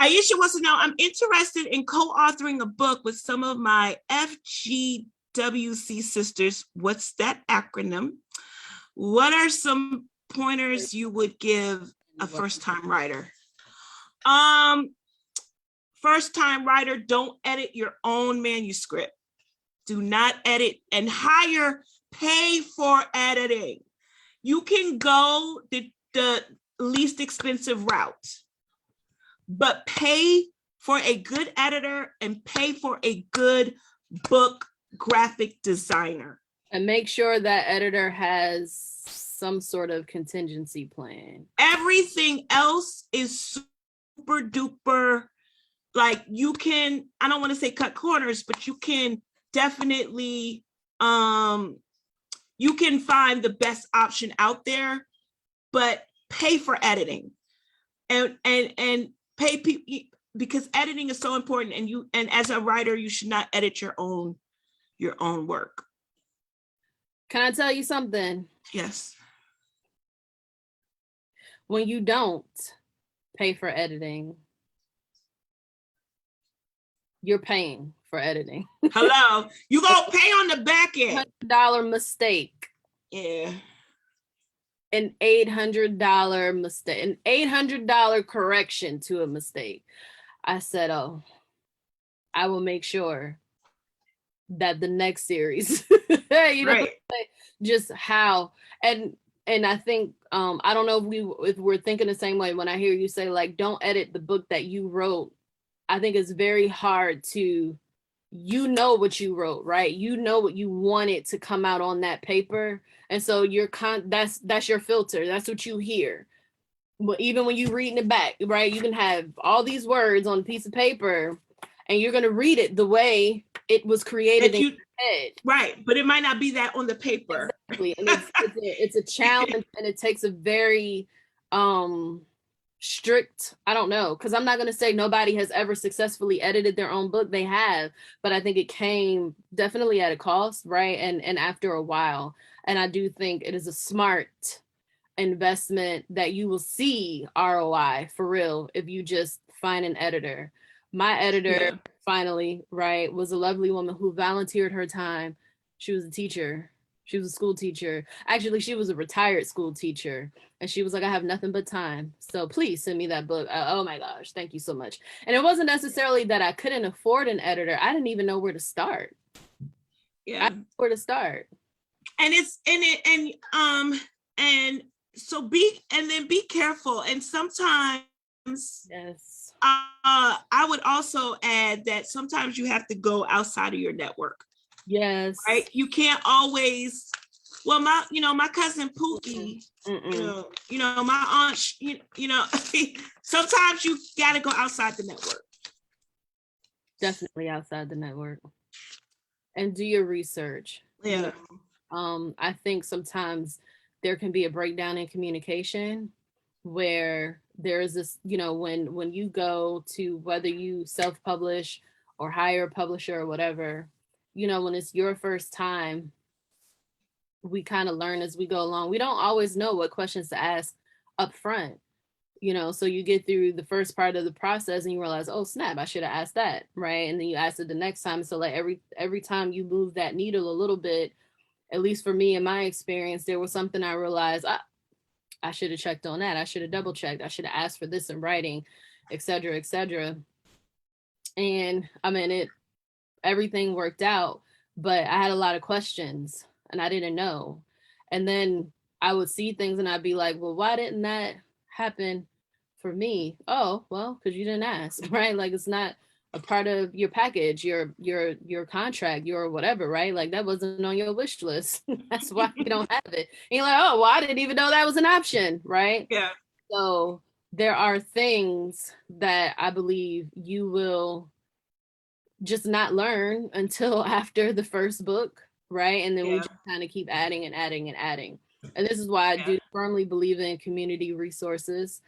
Aisha wants to know, I'm interested in co-authoring a book with some of my FGW WC Sisters, what's that acronym? What are some pointers you would give a first-time writer? First-time writer, don't edit your own manuscript. Do not edit and pay for editing. You can go the least expensive route, but pay for a good editor and pay for a good book graphic designer. And make sure that editor has some sort of contingency plan. Everything else is super duper, like you can, I don't want to say cut corners, but you can definitely, you can find the best option out there, but pay for editing and pay people, because editing is so important, and as a writer, you should not edit your own work. Can I tell you something? Yes. When you don't pay for editing, you're paying for editing. Hello, you gonna pay on the back end. $100 mistake. Yeah. An $800 mistake, an $800 correction to a mistake. I said, oh, I will make sure that the next series, you know, Right. just how, and I think, I don't know if we're thinking the same way when I hear you say, like, don't edit the book that you wrote. I think it's very hard to, you know what you wrote, right? You know what you wanted to come out on that paper. And so that's your filter. That's what you hear. Well, even when you're reading it back, right? You can have all these words on a piece of paper and you're going to read it the way it was created in your head. Right. But it might not be that on the paper. Exactly. And it's a challenge, and it takes a very strict, I don't know, because I'm not going to say nobody has ever successfully edited their own book. They have, but I think it came definitely at a cost, right? And after a while. And I do think it is a smart investment that you will see ROI for real if you just find an editor. My editor, finally, right, was a lovely woman who volunteered her time. She was a teacher. She was a school teacher. Actually, she was a retired school teacher. And she was like, I have nothing but time. So please send me that book. Oh my gosh, thank you so much. And it wasn't necessarily that I couldn't afford an editor. I didn't even know where to start. Yeah. I didn't know where to start. And so be careful. And sometimes, yes, I would also add that sometimes you have to go outside of your network. Yes. Right. You can't always. Well, my cousin Pookie, you know, my aunt, you know, sometimes you got to go outside the network. Definitely outside the network. And do your research. Yeah. You know? I think sometimes there can be a breakdown in communication where there's this, you know, when you go to, whether you self-publish or hire a publisher or whatever, you know, when it's your first time, we kind of learn as we go along. We don't always know what questions to ask up front, you know, so you get through the first part of the process and you realize, oh snap, I should have asked that, right? And then you ask it the next time. So like every time you move that needle a little bit, at least for me in my experience, there was something I realized I should have checked on that. I should have double checked. I should have asked for this in writing, et cetera, et cetera. And I mean, everything worked out, but I had a lot of questions and I didn't know. And then I would see things and I'd be like, well, why didn't that happen for me? Oh, well, because you didn't ask, right? Like, it's not a part of your package, your contract, your whatever, right? Like, that wasn't on your wish list. That's why you don't have it. And you're like, oh, well, I didn't even know that was an option, right? Yeah. So there are things that I believe you will just not learn until after the first book, right? And then we just kind of keep adding and adding and adding. And this is why I do firmly believe in community resources.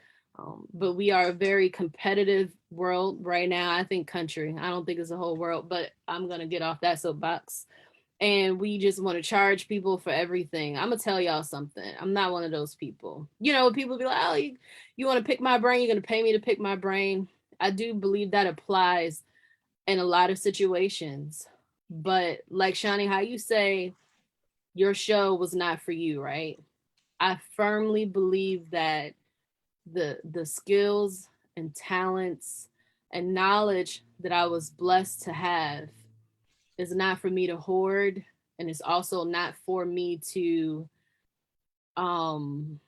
But we are a very competitive world right now. I think country. I don't think it's a whole world, but I'm going to get off that soapbox. And we just want to charge people for everything. I'm going to tell y'all something. I'm not one of those people. You know, people be like, oh, you want to pick my brain? You're going to pay me to pick my brain. I do believe that applies in a lot of situations. But like Shani, how you say your show was not for you, right? I firmly believe that the skills and talents and knowledge that I was blessed to have is not for me to hoard, and it's also not for me to um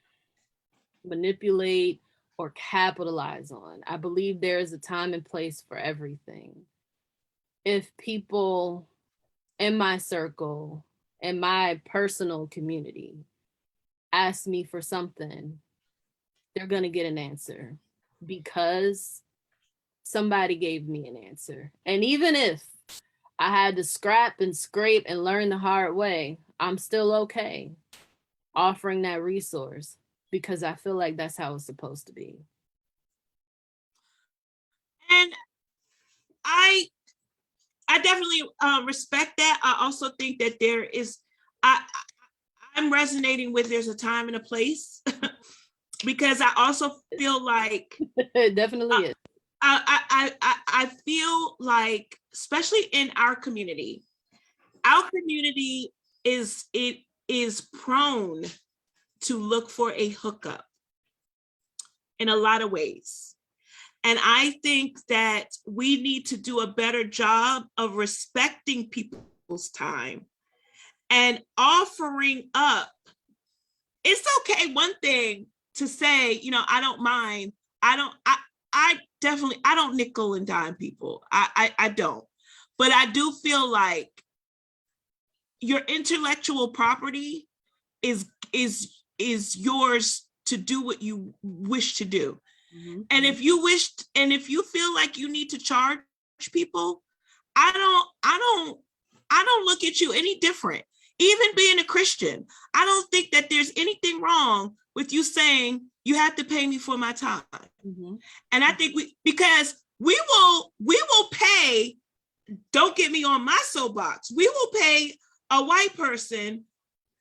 manipulate or capitalize on. I believe there is a time and place for everything. If people in my circle, in my personal community, ask me for something, they're going to get an answer because somebody gave me an answer. And even if I had to scrap and scrape and learn the hard way, I'm still okay offering that resource because I feel like that's how it's supposed to be. And I definitely respect that. I also think that there is, I'm resonating with there's a time and a place because I also feel like It definitely is. I feel like, especially in our community is prone to look for a hookup in a lot of ways. And I think that we need to do a better job of respecting people's time and offering up. It's okay, one thing to say, I don't mind. I don't nickel and dime people. I don't. But I do feel like your intellectual property is yours to do what you wish to do. Mm-hmm. And if you feel like you need to charge people, I don't look at you any different. Even being a Christian, I don't think that there's anything wrong with you saying you have to pay me for my time. Mm-hmm. And I think because we will pay, don't get me on my soapbox, we will pay a white person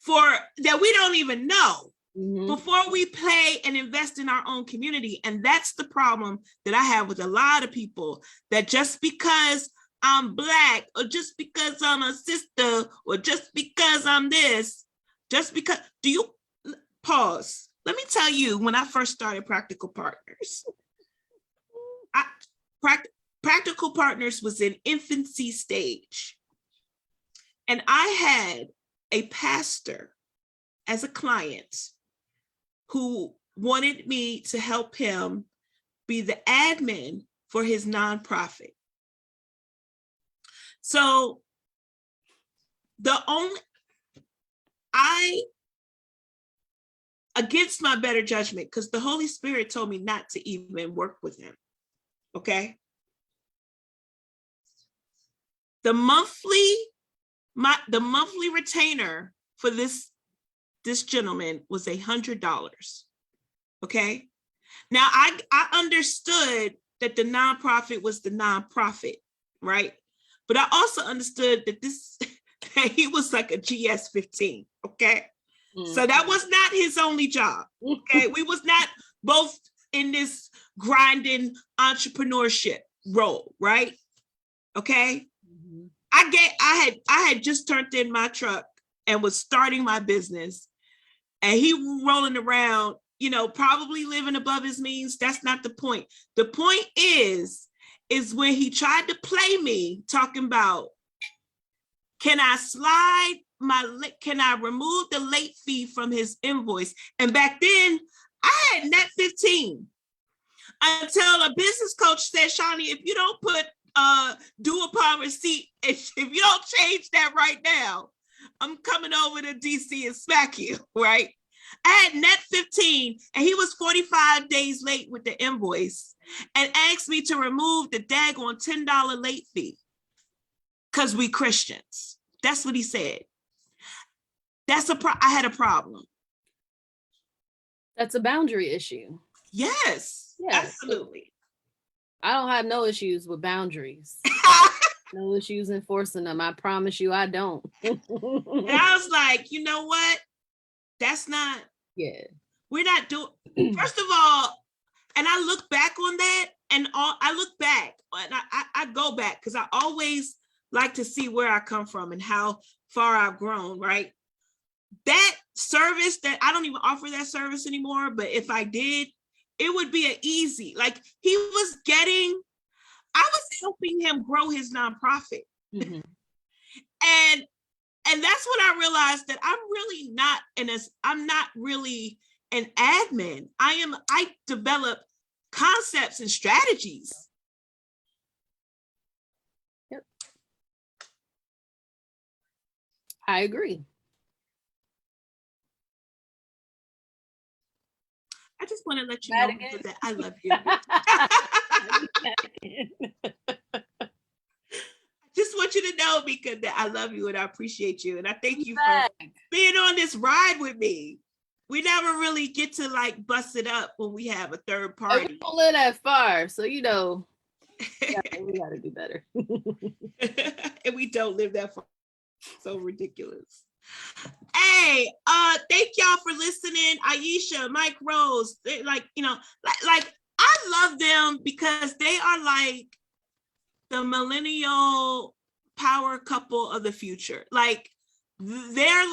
for that we don't even know. Mm-hmm. Before we pay and invest in our own community. And that's the problem that I have with a lot of people, that just because I'm Black, or just because I'm a sister, or just because I'm this, just because, do you pause? Let me tell you, when I first started Practical Partners, Practical Partners was in infancy stage. And I had a pastor as a client who wanted me to help him be the admin for his nonprofit. So against my better judgment, because the Holy Spirit told me not to even work with him, okay? The monthly retainer for this gentleman was $100. Okay. Now I understood that the nonprofit was the nonprofit, right? But I also understood that that he was like a GS-15. Okay. Mm-hmm. So that was not his only job. Okay. We was not both in this grinding entrepreneurship role, right? Okay. Mm-hmm. I had just turned in my truck and was starting my business. And he rolling around, probably living above his means. That's not the point. The point is when he tried to play me, talking about, can I remove the late fee from his invoice? And back then, I had net 15 until a business coach said, Shani, if you don't put due upon receipt, if you don't change that right now, I'm coming over to DC and smack you, right? I had net 15 and he was 45 days late with the invoice and asked me to remove the daggone $10 late fee because we Christians. That's what he said. I had a problem. That's a boundary issue. Yes, absolutely. I don't have no issues with boundaries. No issues enforcing them. I promise you I don't. And I was like, you know what? That's not, we're not doing, first of all, and I look back on that, and I look back, and I go back, because I always like to see where I come from and how far I've grown, right? That service that I don't even offer that service anymore, but if I did, it would be an easy, like I was helping him grow his nonprofit. Mm-hmm. And that's when I realized that I'm not really an admin. I develop concepts and strategies. Yep. I agree. I just want to let you know that I love you. Just want you to know, Mika, that I love you and I appreciate you. And I thank you for being on this ride with me. We never really get to like bust it up when we have a third party. We don't live that far, so we gotta do better. And we don't live that far. So ridiculous. Hey, thank y'all for listening. Aisha, Mike Rose, like I love them because they are like the millennial power couple of the future. Like they're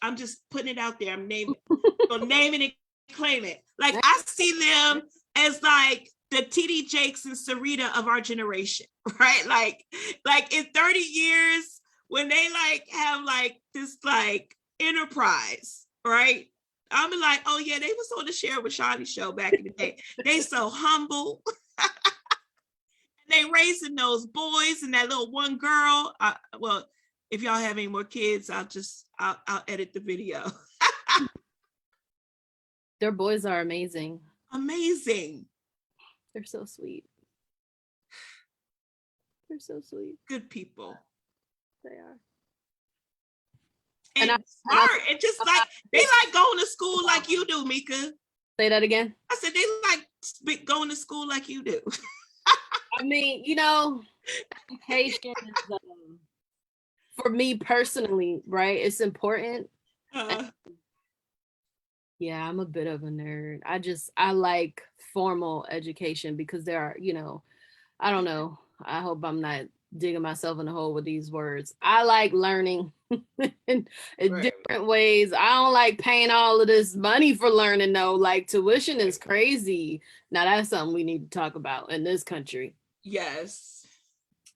I'm just putting it out there. I'm naming it and claim it. Like I see them as like the TD Jakes and Sarita of our generation, right? Like in 30 years, when they like have like this like enterprise, right? I'm like, oh yeah, they was on the Sharing with Shani show back in the day. They so humble. And they raising those boys and that little one girl. Well, if y'all have any more kids, I'll edit the video. Their boys are amazing. Amazing. They're so sweet. They're so sweet. Good people. They are. And smart. And just like they like going to school like you do, Mika. Say that again. I said they like going to school like you do. I mean, education is for me personally, right? It's important. Yeah, I'm a bit of a nerd. I like formal education because there are, I don't know. I hope I'm not digging myself in a hole with these words. I like learning in different ways. I don't like paying all of this money for learning though. Like tuition is crazy. Now that's something we need to talk about in this country. Yes.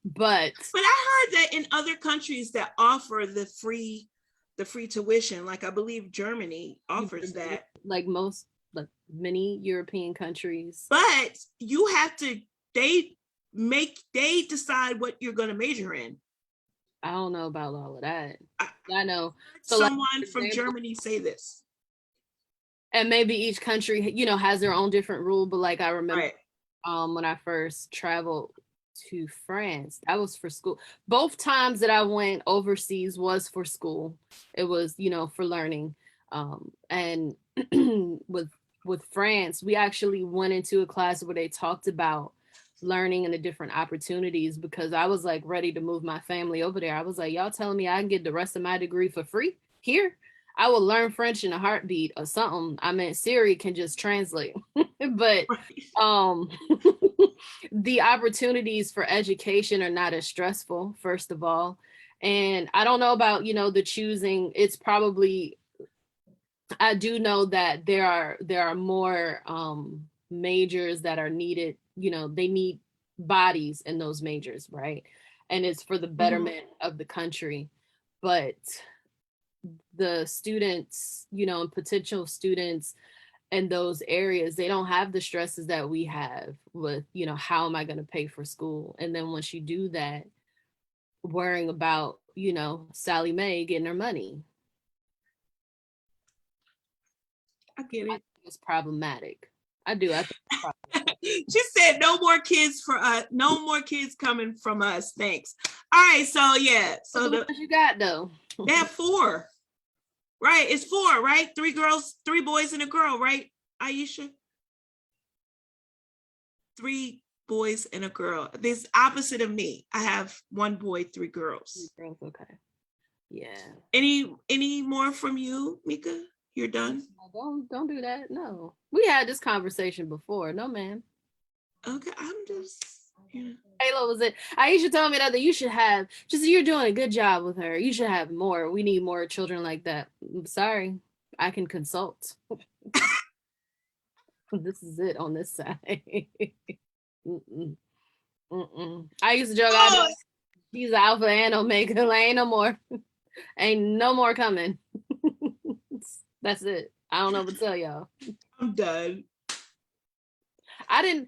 But I heard that in other countries that offer the free tuition, like I believe Germany offers that. Like many European countries. But you have to, they decide what you're going to major in. I don't know about all of that. I know. So someone from Germany say this. And maybe each country, has their own different rule. But like I remember when I first traveled to France, that was for school. Both times that I went overseas was for school. It was, for learning. And with France, we actually went into a class where they talked about learning and the different opportunities, because I was like ready to move my family over there. I was like, y'all telling me I can get the rest of my degree for free here? I will learn French in a heartbeat or something. I mean, Siri can just translate. But the opportunities for education are not as stressful, first of all. And I don't know about, the choosing. It's probably, I do know that there are more majors that are needed. They need bodies in those majors, right? And it's for the betterment of the country. But the students, and potential students in those areas, they don't have the stresses that we have with, how am I going to pay for school? And then once you do that, worrying about, Sally Mae getting her money. I get it. It's problematic. I do. I think it's problematic. She said, no more kids for us. No more kids coming from us. Thanks. All right. So yeah. So what you got though? They have 4. Right. It's 4, right? 3 girls, 3 boys and a girl, right? Aisha? 3 boys and a girl. This opposite of me. I have 1 boy, 3 girls. 3 girls, okay. Yeah. Any more from you, Mika? You're done? Don't do that. No. We had this conversation before. No, ma'am. Okay, I'm just Halo was it. Aisha told me that you should have, just you're doing a good job with her. You should have more. We need more children like that. I'm sorry. I can consult. This is it on this side. Mm-mm. Mm-mm. I used to joke, she's an alpha and omega. Ain't no more. Ain't no more coming. That's it. I don't know what to tell y'all. I'm done. I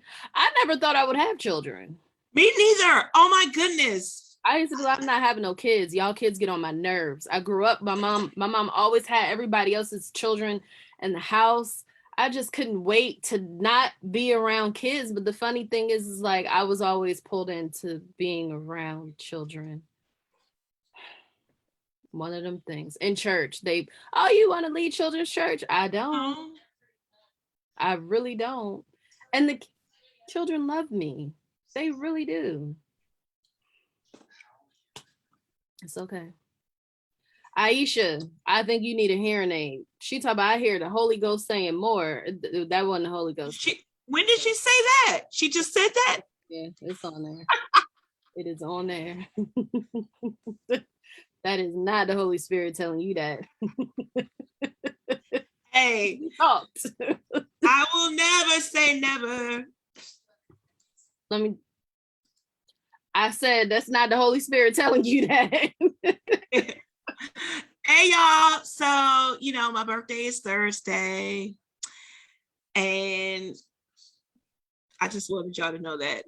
never thought I would have children. Me neither. Oh my goodness. I used to be like, I'm not having no kids. Y'all kids get on my nerves. I grew up, my mom always had everybody else's children in the house. I just couldn't wait to not be around kids. But the funny thing is like I was always pulled into being around children. One of them things. In church, you want to lead children's church? I don't. Oh. I really don't. And the children love me. They really do. It's okay. Aisha, I think you need a hearing aid. She talk about I hear the Holy Ghost saying more. That wasn't the Holy Ghost. When did she say that? She just said that? Yeah, it's on there. It is on there. That is not the Holy Spirit telling you that. Hey, talked. I will never say never. I said that's not the Holy Spirit telling you that. Hey y'all, so my birthday is Thursday, and I just wanted y'all to know that.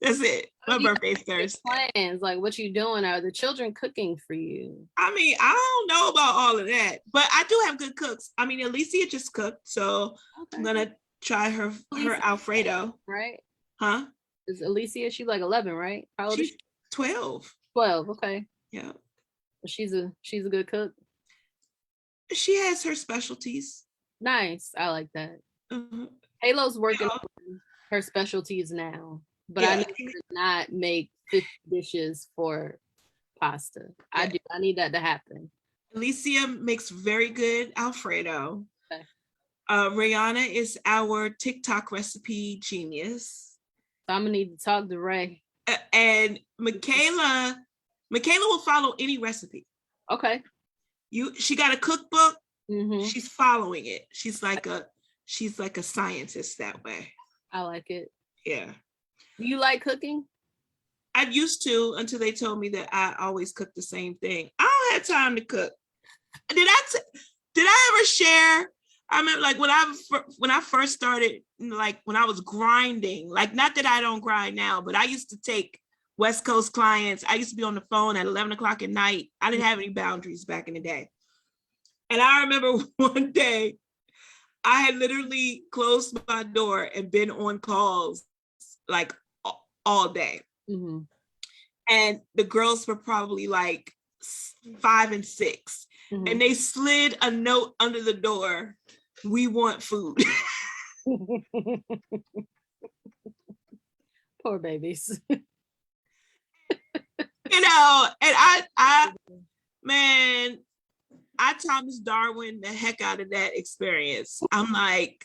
That's it. My birthday's Thursday. Plans, like what you doing? Are the children cooking for you? I mean, I don't know about all of that, but I do have good cooks. I mean, Alicia just cooked, so okay. I'm gonna try her Alfredo. Right? Huh? Is Alicia? She's like 11, right? How old is she? 12. 12. Okay. Yeah. She's a good cook. She has her specialties. Nice. I like that. Mm-hmm. Halo's working on her specialties now, but I need to not make 50 dishes for pasta. Yeah. I need that to happen. Alicia makes very good Alfredo. Okay. Rihanna is our TikTok recipe genius. So I'm gonna need to talk to Ray. And Michaela will follow any recipe. Okay. She got a cookbook. Mm-hmm. She's following it. She's like a scientist that way. I like it. Yeah. Do you like cooking? I used to until they told me that I always cook the same thing. I don't have time to cook. Did I ever share? I remember like when I first started, like when I was grinding, like not that I don't grind now, but I used to take West Coast clients. I used to be on the phone at 11 o'clock at night. I didn't have any boundaries back in the day. And I remember one day I had literally closed my door and been on calls like all day. Mm-hmm. And the girls were probably like 5 and 6. Mm-hmm. And they slid a note under the door. We want food. Poor babies. And I Thomas Darwin the heck out of that experience. I'm like,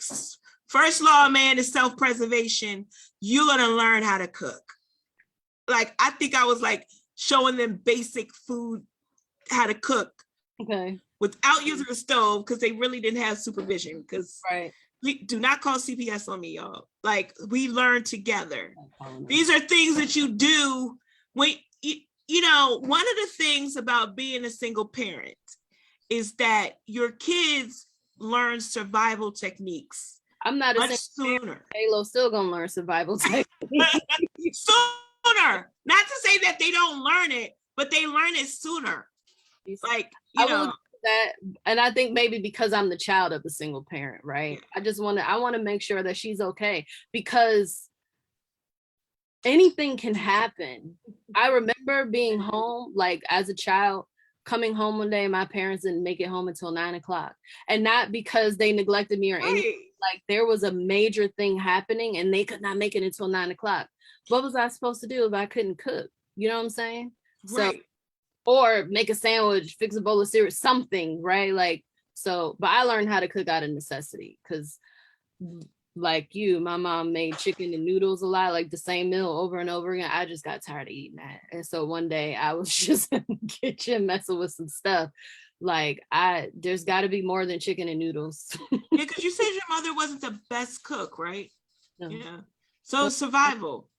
first law of man is self-preservation. You're gonna learn how to cook. Like, I think I was like showing them basic food, how to cook. Okay. Without using the stove, because they really didn't have supervision. Because we do not call CPS on me, y'all. Like, we learn together. These are things that you do when one of the things about being a single parent is that your kids learn survival techniques. I'm not much sooner. Halo still gonna learn survival techniques. Sooner. Not to say that they don't learn it, but they learn it sooner. Like, that, and I think maybe because I'm the child of a single parent, right? Yeah. I want to make sure that she's okay, because anything can happen. I remember being home, like as a child, coming home one day and my parents didn't make it home until 9 o'clock. And not because they neglected me or anything. Like there was a major thing happening and they could not make it until 9 o'clock. What was I supposed to do if I couldn't cook? You know what I'm saying? Right. So, or make a sandwich, fix a bowl of cereal, something, right? Like, so, but I learned how to cook out of necessity, because like you, my mom made chicken and noodles a lot, like the same meal over and over again. I just got tired of eating that. And so one day I was just in the kitchen messing with some stuff. Like there's got to be more than chicken and noodles. Yeah, because you said your mother wasn't the best cook, right? No. Yeah. So survival.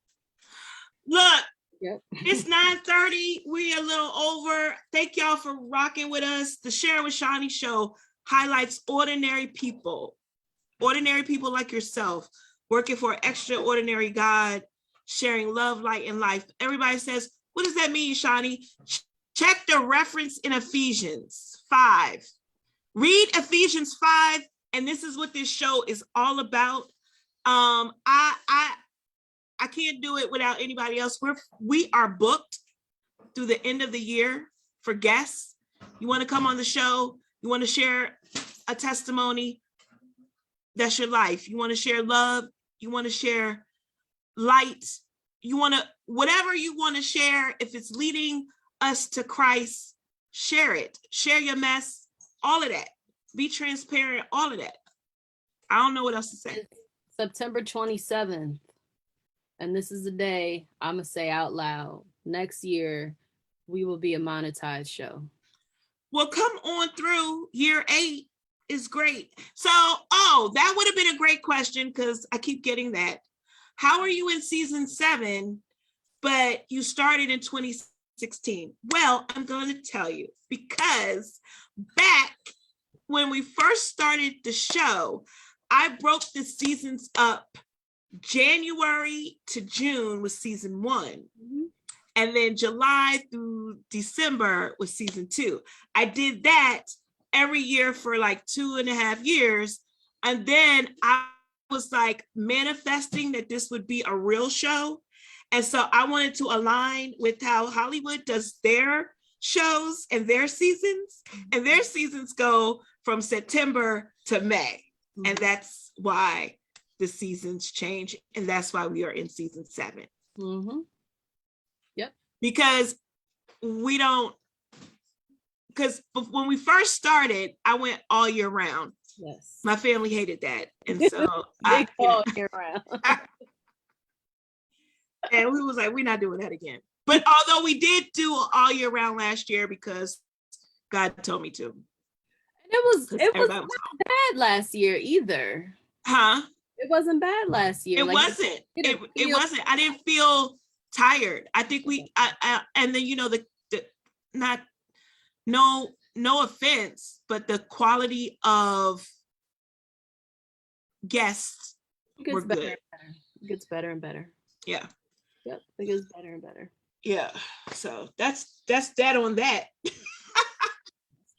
Look, Yep. it's 9:30. We're a little over. Thank y'all for rocking with us. The Sharing with Shani Show highlights ordinary people like yourself, working for an extraordinary God, sharing love, light, and life. Everybody says, what does that mean, Shani? Check the reference in Ephesians 5. Read Ephesians 5, and this is what this show is all about. I can't do it without anybody else. We are booked through the end of the year for guests. You want to come on the show? You want to share a testimony? That's your life. You want to share love? You want to share light? You want to, whatever you want to share, if it's leading us to Christ, share it. Share your mess, all of that. Be transparent, all of that. I don't know what else to say. It's September 27th. And this is the day I'm going to say out loud. Next year, we will be a monetized show. Well, come on through. Year 8 is great. So, that would have been a great question because I keep getting that. How are you in season 7, but you started in 2016? Well, I'm going to tell you, because back when we first started the show, I broke the seasons up. January to June was season 1. Mm-hmm. And then July through December was season 2. I did that every year for like 2.5 years. And then I was like manifesting that this would be a real show. And so I wanted to align with how Hollywood does their shows and their seasons. And their seasons go from September to May. Mm-hmm. And that's why the seasons change, and that's why we are in season 7. Mm-hmm. Yep. Because when we first started, I went all year round. Yes. My family hated that, and so all year round. And we was like, we're not doing that again. But although we did do all year round last year because God told me to. And it was not bad last year either. Huh? It wasn't bad last year. It wasn't. It wasn't. I didn't feel tired. I think and then no offense, but the quality of guests were good. It gets better and better. Yeah. Yep. It gets better and better. Yeah. So that's that on that.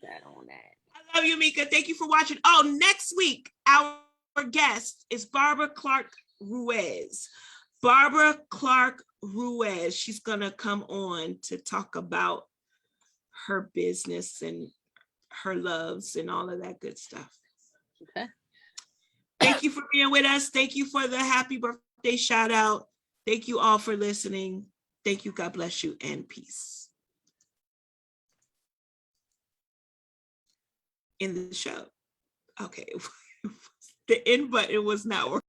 That on that. I love you, Mika. Thank you for watching. Oh, next week, our guest is Barbara Clark Ruiz. Barbara Clark Ruiz. She's going to come on to talk about her business and her loves and all of that good stuff. Okay. Thank you for being with us. Thank you for the happy birthday shout out. Thank you all for listening. Thank you. God bless you and peace. In the show. Okay. The end button was not working.